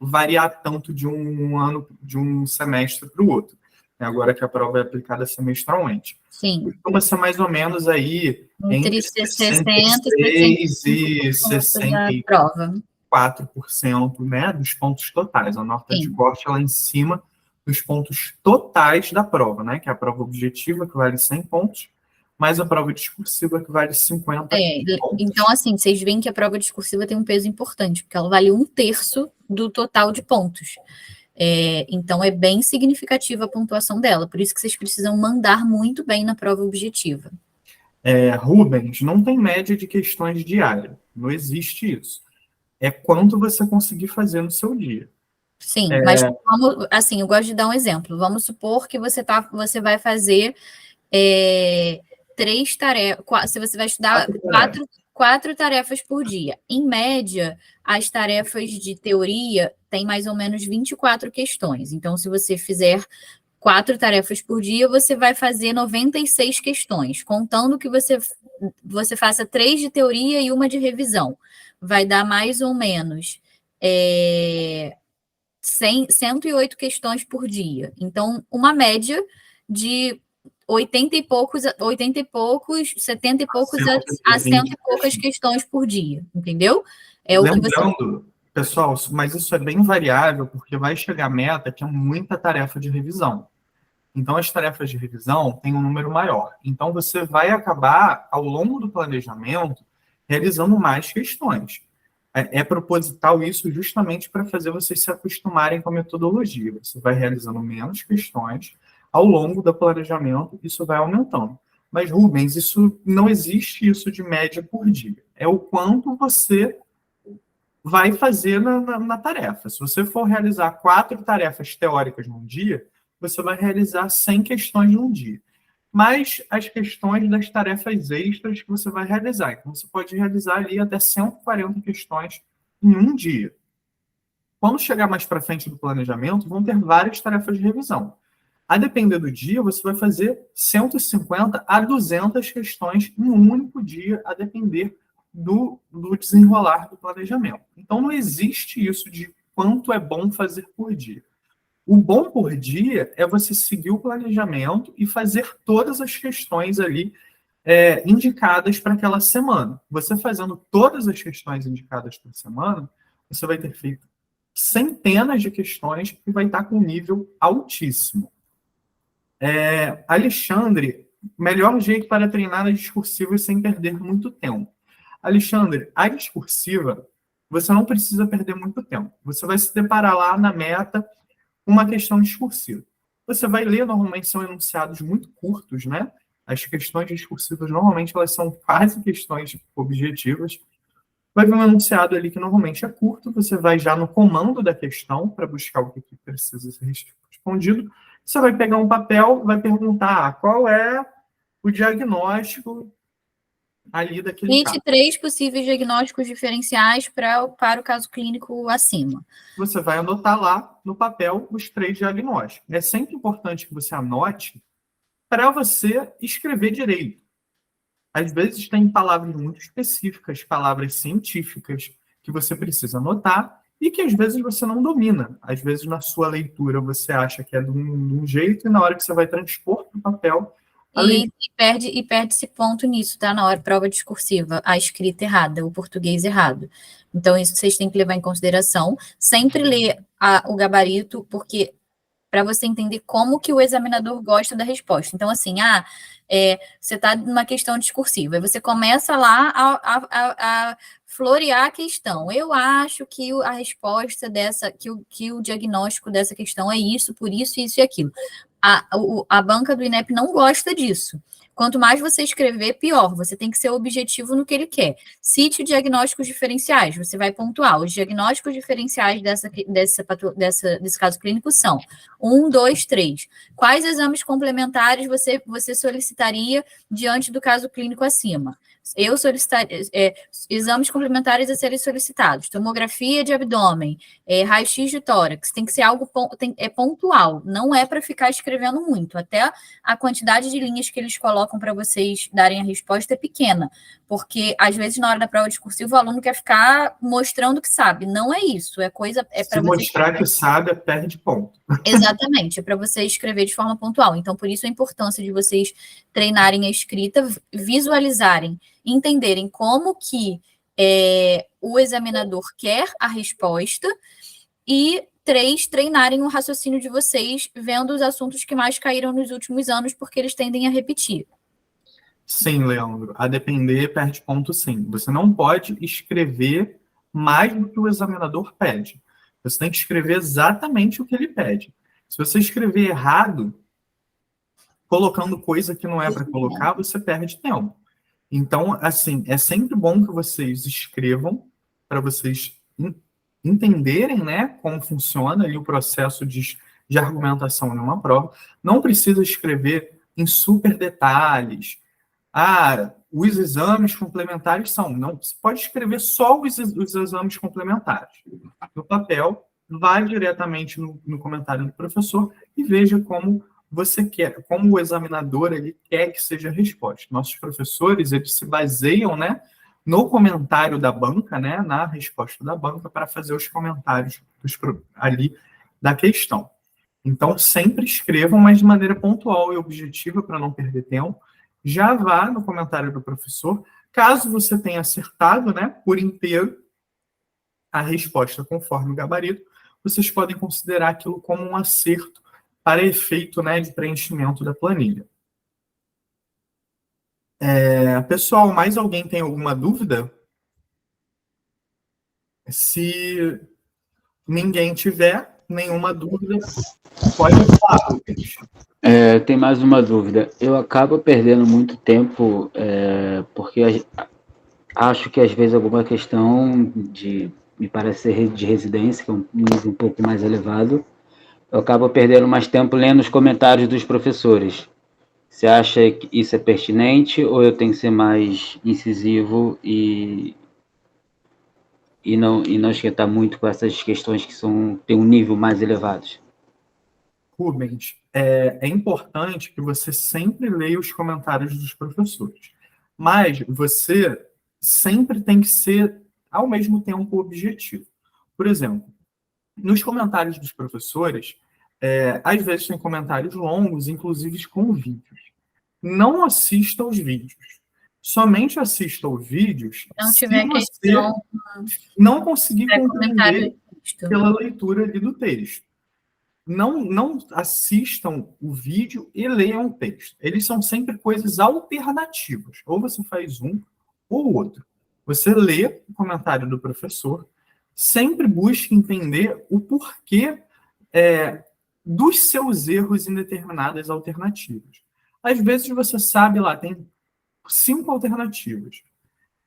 variar tanto de um ano, de um semestre para o outro. Agora que a prova é aplicada semestralmente. Sim. Costuma ser mais ou menos aí entre 60 e 64%, né, dos pontos totais. A nota de corte ela é em cima dos pontos totais da prova, né? Que é a prova objetiva, que vale 100 pontos, mais a prova discursiva, que vale 50 pontos. Então, assim, vocês veem que a prova discursiva tem um peso importante, porque ela vale 1/3 do total de pontos. Então, é bem significativa a pontuação dela, por isso que vocês precisam mandar muito bem na prova objetiva. Rubens, não tem média de questões diárias. Não existe isso. É quanto você conseguir fazer no seu dia. Sim, mas vamos, assim, eu gosto de dar um exemplo. Vamos supor que você vai fazer 3 tarefas, se você vai estudar quatro tarefas por dia. Em média, as tarefas de teoria têm mais ou menos 24 questões. Então, se você fizer 4 tarefas por dia, você vai fazer 96 questões, contando que você faça 3 de teoria e 1 de revisão. Vai dar mais ou menos 108 questões por dia. Então, uma média de 80 e poucos, 70 e poucos a 100 e poucas questões por dia, entendeu? Lembrando, pessoal, mas isso é bem variável, porque vai chegar a meta que é muita tarefa de revisão. Então, as tarefas de revisão têm um número maior. Então, você vai acabar, ao longo do planejamento, realizando mais questões. É proposital isso justamente para fazer vocês se acostumarem com a metodologia. Você vai realizando menos questões, ao longo do planejamento, isso vai aumentando. Mas, Rubens, isso não existe isso de média por dia. É o quanto você vai fazer na tarefa. Se você for realizar 4 tarefas teóricas num dia, você vai realizar 100 questões num dia. Mais as questões das tarefas extras que você vai realizar. Então, você pode realizar ali até 140 questões em um dia. Quando chegar mais para frente do planejamento, vão ter várias tarefas de revisão. A depender do dia, você vai fazer 150 a 200 questões em um único dia, a depender do desenrolar do planejamento. Então, não existe isso de quanto é bom fazer por dia. O bom por dia é você seguir o planejamento e fazer todas as questões ali indicadas para aquela semana. Você fazendo todas as questões indicadas para a semana, você vai ter feito centenas de questões e vai estar com um nível altíssimo. Alexandre, melhor jeito para treinar a discursiva sem perder muito tempo. Alexandre, a discursiva, você não precisa perder muito tempo. Você vai se deparar lá na meta uma questão discursiva. Você vai ler, normalmente são enunciados muito curtos, né? As questões discursivas, normalmente, elas são quase questões objetivas. Vai ver um enunciado ali que normalmente é curto, você vai já no comando da questão para buscar o que precisa ser respondido. Você vai pegar um papel, vai perguntar qual é o diagnóstico ali daquele caso. 23 possíveis diagnósticos diferenciais para o caso clínico acima. Você vai anotar lá no papel os 3 diagnósticos. É sempre importante que você anote para você escrever direito. Às vezes tem palavras muito específicas, palavras científicas, que você precisa anotar e que às vezes você não domina. Às vezes na sua leitura você acha que é de um jeito e na hora que você vai transpor para o papel... E perde esse ponto nisso, tá? Na hora prova discursiva, a escrita errada, o português errado. Então, isso vocês têm que levar em consideração. Sempre ler o gabarito, porque para você entender como que o examinador gosta da resposta. Então, assim, você está numa questão discursiva, e você começa lá a florear a questão. Eu acho que a resposta que o diagnóstico dessa questão é isso, por isso, isso e aquilo. A banca do INEP não gosta disso. Quanto mais você escrever, pior. Você tem que ser objetivo no que ele quer. Cite diagnósticos diferenciais. Você vai pontuar. Os diagnósticos diferenciais desse caso clínico são 1, 2, 3. Quais exames complementares você solicitaria diante do caso clínico acima? Eu solicitaria exames complementares a serem solicitados, tomografia de abdômen, raio-x de tórax, tem que ser algo pontual, não é para ficar escrevendo muito, até a quantidade de linhas que eles colocam para vocês darem a resposta é pequena, porque às vezes na hora da prova discursiva o aluno quer ficar mostrando que sabe, não é isso, é coisa... Se mostrar que sabe, perde ponto. Exatamente, é para você escrever de forma pontual. Então, por isso a importância de vocês treinarem a escrita, visualizarem, entenderem como que o examinador quer a resposta e 3, treinarem o raciocínio de vocês, vendo os assuntos que mais caíram nos últimos anos, porque eles tendem a repetir. Sim, Leandro. A depender, perde ponto sim. Você não pode escrever mais do que o examinador pede. Você tem que escrever exatamente o que ele pede. Se você escrever errado, colocando coisa que não é para colocar, você perde tempo. Então, assim, é sempre bom que vocês escrevam para vocês entenderem, né, como funciona ali o processo de argumentação em uma prova. Não precisa escrever em super detalhes. Os exames complementares são. Não, você pode escrever só os exames complementares no papel, vai diretamente no comentário do professor e veja como você quer, como o examinador ele quer que seja a resposta. Nossos professores, eles se baseiam, né, no comentário da banca, né, na resposta da banca, para fazer os comentários ali da questão. Então, sempre escrevam, mas de maneira pontual e objetiva, para não perder tempo. Já vá no comentário do professor. Caso você tenha acertado, né, por inteiro, a resposta conforme o gabarito, vocês podem considerar aquilo como um acerto para efeito, né, de preenchimento da planilha. Pessoal, mais alguém tem alguma dúvida? Se ninguém tiver nenhuma dúvida, pode falar, Lucas. Tem mais uma dúvida. Eu acabo perdendo muito tempo, porque acho que às vezes alguma questão me parece ser de residência, que é um nível um pouco mais elevado, eu acabo perdendo mais tempo lendo os comentários dos professores. Você acha que isso é pertinente ou eu tenho que ser mais incisivo e não esquentar muito com essas questões que têm um nível mais elevado? Rubens, é importante que você sempre leia os comentários dos professores, mas você sempre tem que ser, ao mesmo tempo, objetivo. Por exemplo, nos comentários dos professores, às vezes tem comentários longos, inclusive com vídeos. Não assista aos vídeos. Somente assista aos vídeos se você não conseguir compreender pela leitura ali do texto. Não assistam o vídeo e leiam o texto. Eles são sempre coisas alternativas. Ou você faz um ou outro. Você lê o comentário do professor, sempre busque entender o porquê dos seus erros em determinadas alternativas. Às vezes você sabe lá, tem 5 alternativas.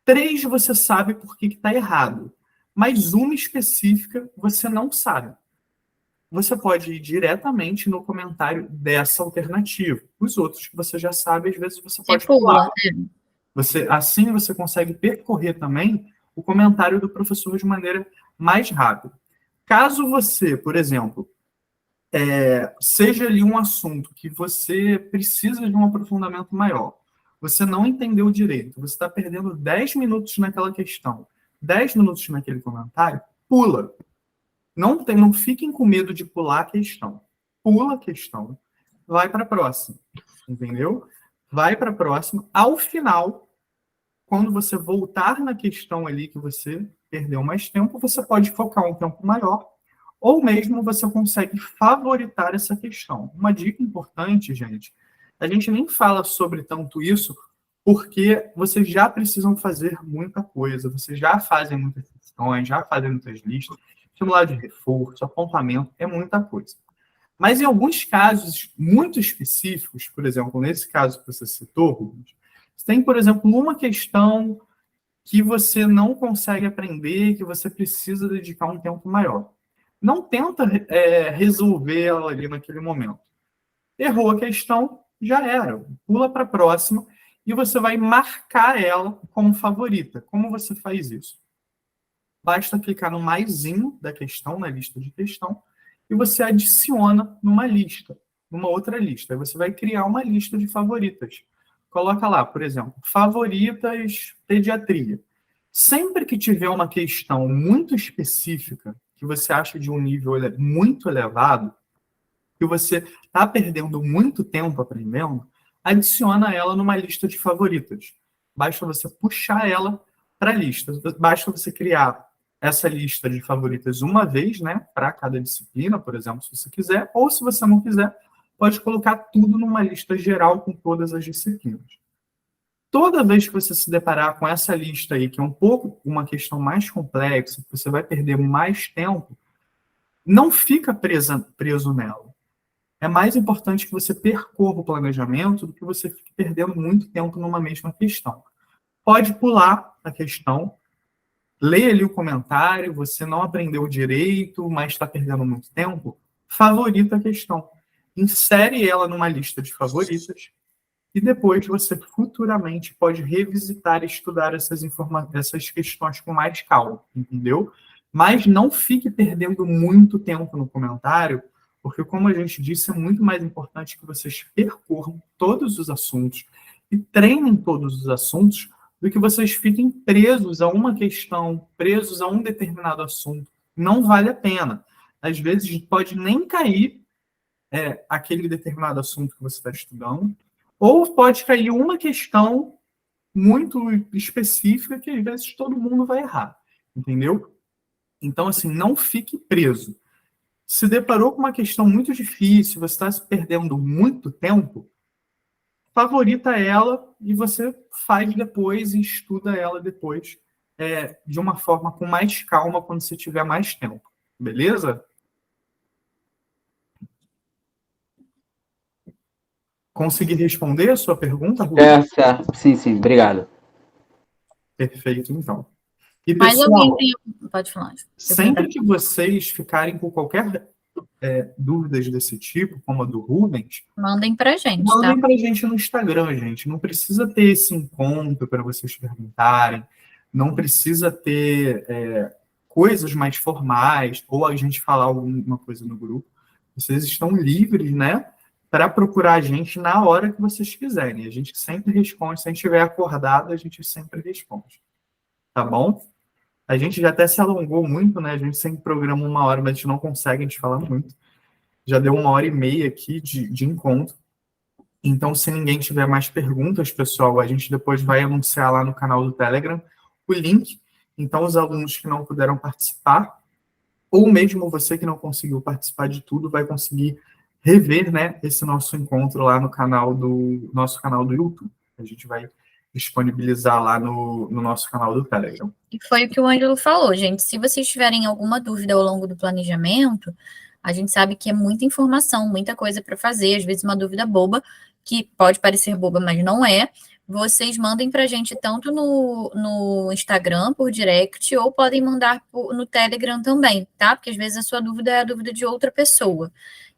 3 você sabe por que está errado, mas uma específica você não sabe. Você pode ir diretamente no comentário dessa alternativa. Os outros que você já sabe, às vezes você pode pular. Assim você consegue percorrer também o comentário do professor de maneira mais rápida. Caso você, por exemplo, seja ali um assunto que você precisa de um aprofundamento maior, você não entendeu direito, você está perdendo 10 minutos naquela questão, 10 minutos naquele comentário, pula. Não fiquem com medo de pular a questão. Pula a questão, vai para a próxima, entendeu? Vai para a próxima. Ao final, quando você voltar na questão ali que você perdeu mais tempo, você pode focar um tempo maior, ou mesmo você consegue favoritar essa questão. Uma dica importante, gente, a gente nem fala sobre tanto isso, porque vocês já precisam fazer muita coisa, vocês já fazem muitas questões, já fazem muitas listas, simular de reforço, apontamento, é muita coisa. Mas em alguns casos muito específicos, por exemplo, nesse caso que você citou, Rubens, você tem, por exemplo, uma questão que você não consegue aprender, que você precisa dedicar um tempo maior. Não tenta resolver ela ali naquele momento. Errou a questão, já era. Pula para a próxima e você vai marcar ela como favorita. Como você faz isso? Basta clicar no maisinho da questão, na lista de questão, e você adiciona numa lista, numa outra lista. Aí você vai criar uma lista de favoritas. Coloca lá, por exemplo, favoritas pediatria. Sempre que tiver uma questão muito específica, que você acha de um nível muito elevado, que você está perdendo muito tempo aprendendo, adiciona ela numa lista de favoritas. Basta você puxar ela para a lista. Basta você criar essa lista de favoritas uma vez, né, para cada disciplina, por exemplo, se você quiser, ou se você não quiser, pode colocar tudo numa lista geral com todas as disciplinas. Toda vez que você se deparar com essa lista aí, que é um pouco uma questão mais complexa, que você vai perder mais tempo, não fica preso nela. É mais importante que você percorra o planejamento do que você fique perdendo muito tempo numa mesma questão. pode pular a questão, lê ali o comentário, você não aprendeu direito, mas está perdendo muito tempo, favorita a questão. Insere ela numa lista de favoritas e depois você futuramente pode revisitar e estudar essas questões com mais calma, entendeu? Mas não fique perdendo muito tempo no comentário, porque, como a gente disse, é muito mais importante que vocês percorram todos os assuntos e treinem todos os assuntos do que vocês fiquem presos a uma questão, presos a um determinado assunto. Não vale a pena. Às vezes pode nem cair aquele determinado assunto que você está estudando, ou pode cair uma questão muito específica que às vezes todo mundo vai errar, entendeu? Então, assim, não fique preso. Se deparou com uma questão muito difícil, você está se perdendo muito tempo, favorita ela e você faz depois e estuda ela depois, de uma forma com mais calma quando você tiver mais tempo. Beleza? Consegui responder a sua pergunta, Rubens? Certo. Sim, obrigado. Perfeito, então. E, Mas pessoal, alguém tem... Pode falar. sempre que vocês ficarem com qualquer dúvidas desse tipo, como a do Rubens, Mandem pra gente, mandem tá? para a gente no Instagram, gente. Não precisa ter esse encontro para vocês perguntarem, não precisa ter coisas mais formais, ou a gente falar alguma coisa no grupo. Vocês estão livres, né, para procurar a gente na hora que vocês quiserem. A gente sempre responde, se a gente estiver acordado, a gente sempre responde. Tá bom? A gente já até se alongou muito, né? A gente sempre programa 1 hora, mas a gente não consegue, a gente fala muito. Já deu 1h30 aqui de encontro. Então, se ninguém tiver mais perguntas, pessoal, a gente depois vai anunciar lá no canal do Telegram o link. Então, os alunos que não puderam participar, ou mesmo você que não conseguiu participar de tudo, vai conseguir rever, né, esse nosso encontro lá no nosso canal do YouTube. A gente vai disponibilizar lá no nosso canal do Telegram. E foi o que o Ângelo falou, gente. Se vocês tiverem alguma dúvida ao longo do planejamento, a gente sabe que é muita informação, muita coisa para fazer, às vezes uma dúvida boba, que pode parecer boba, mas não é. Vocês mandem para a gente tanto no Instagram, por direct, ou podem mandar no Telegram também, tá? Porque às vezes a sua dúvida é a dúvida de outra pessoa.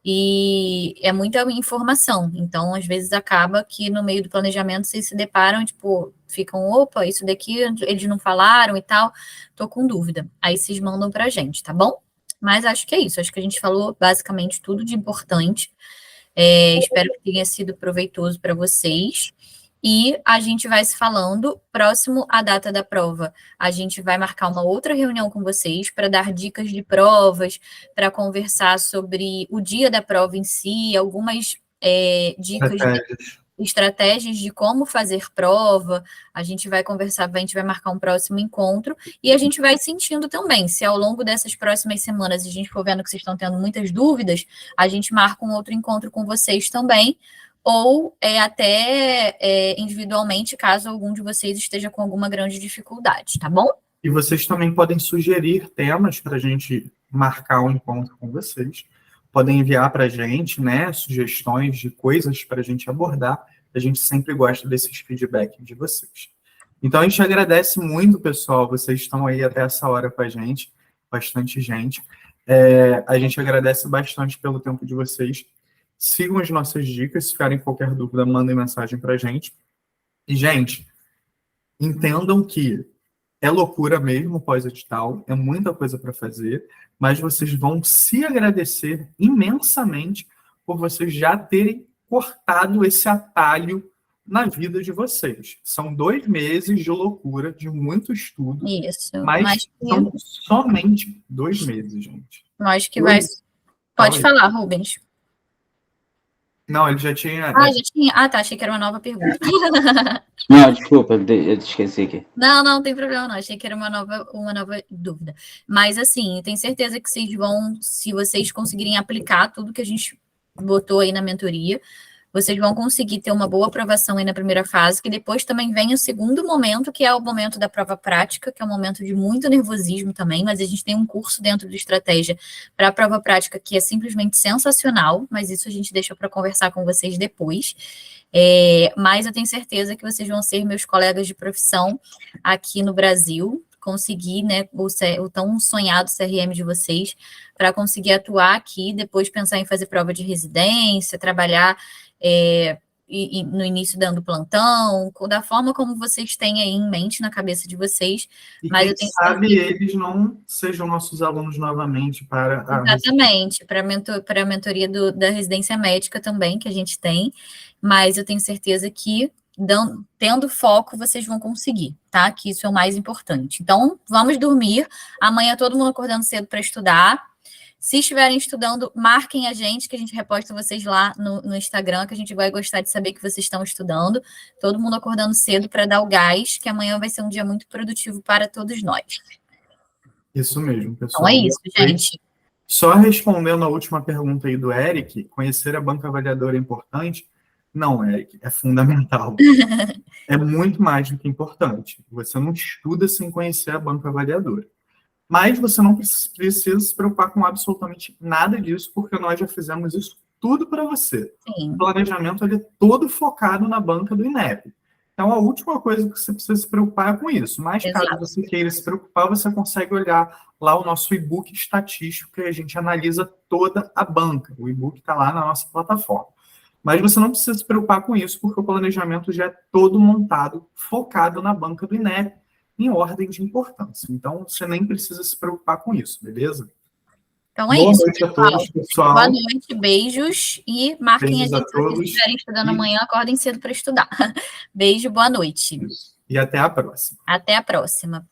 E é muita informação, então às vezes acaba que no meio do planejamento vocês se deparam, tipo, ficam, opa, isso daqui eles não falaram e tal, tô com dúvida. Aí vocês mandam pra gente, tá bom? Mas acho que é isso, acho que a gente falou basicamente tudo de importante. Espero que tenha sido proveitoso para vocês. E a gente vai se falando, próximo à data da prova, a gente vai marcar uma outra reunião com vocês para dar dicas de provas, para conversar sobre o dia da prova em si, algumas dicas, estratégias de como fazer prova. A gente vai conversar, a gente vai marcar um próximo encontro e a gente vai sentindo também, se ao longo dessas próximas semanas a gente for vendo que vocês estão tendo muitas dúvidas, a gente marca um outro encontro com vocês também, ou até individualmente, caso algum de vocês esteja com alguma grande dificuldade, tá bom? E vocês também podem sugerir temas para a gente marcar um encontro com vocês. Podem enviar para a gente, né, sugestões de coisas para a gente abordar. A gente sempre gosta desses feedbacks de vocês. Então, a gente agradece muito, pessoal. Vocês estão aí até essa hora com a gente, bastante gente. A gente agradece bastante pelo tempo de vocês. Sigam as nossas dicas. Se ficarem qualquer dúvida, mandem mensagem para a gente. E, gente, entendam que é loucura mesmo pós-edital, é muita coisa para fazer, mas vocês vão se agradecer imensamente por vocês já terem cortado esse atalho na vida de vocês. São 2 meses de loucura, de muito estudo. Isso. Mas são somente 2 meses, gente. Acho que vai... Pode falar, Rubens. Não, ele já tinha... já tinha? Ah, tá, achei que era uma nova pergunta. Não, desculpa, eu esqueci aqui. Não tem problema não, achei que era uma nova dúvida. Mas assim, tenho certeza que vocês vão, se vocês conseguirem aplicar tudo que a gente botou aí na mentoria, vocês vão conseguir ter uma boa aprovação aí na primeira fase, que depois também vem o segundo momento, que é o momento da prova prática, que é um momento de muito nervosismo também, mas a gente tem um curso dentro do Estratégia para a prova prática que é simplesmente sensacional, mas isso a gente deixa para conversar com vocês depois. Mas eu tenho certeza que vocês vão ser meus colegas de profissão aqui no Brasil, conseguir, né, o tão sonhado CRM de vocês, para conseguir atuar aqui, depois pensar em fazer prova de residência, trabalhar e no início dando plantão, da forma como vocês têm aí em mente na cabeça de vocês. E Mas quem eu tenho sabe certeza, eles não sejam nossos alunos novamente para a exatamente, para a mentoria da residência médica também, que a gente tem, mas eu tenho certeza que tendo foco, vocês vão conseguir, tá? Que isso é o mais importante. Então, vamos dormir. Amanhã todo mundo acordando cedo para estudar. Se estiverem estudando, marquem a gente, que a gente reposta vocês lá no Instagram, que a gente vai gostar de saber que vocês estão estudando. Todo mundo acordando cedo para dar o gás, que amanhã vai ser um dia muito produtivo para todos nós. Isso mesmo, Então pessoal. é isso, gente. Só respondendo a última pergunta aí do Eric, conhecer a banca avaliadora é importante? Não, Eric, é fundamental. É muito mais do que importante. Você não estuda sem conhecer a banca avaliadora. Mas você não precisa se preocupar com absolutamente nada disso, porque nós já fizemos isso tudo para você. Sim. O planejamento ele é todo focado na banca do INEP. Então, a última coisa que você precisa se preocupar é com isso. Mas, Exato. caso você queira se preocupar, você consegue olhar lá o nosso e-book estatístico, que a gente analisa toda a banca. O e-book está lá na nossa plataforma. Mas você não precisa se preocupar com isso, porque o planejamento já é todo montado, focado na banca do INEP, em ordem de importância. Então, você nem precisa se preocupar com isso, beleza? Então é Boa isso, noite a todos, pessoal. Boa noite, beijos e marquem Beijos a a gente se vocês todos. estiverem estudando amanhã, acordem cedo para estudar. Beijo, boa noite. E até a próxima. Até a próxima.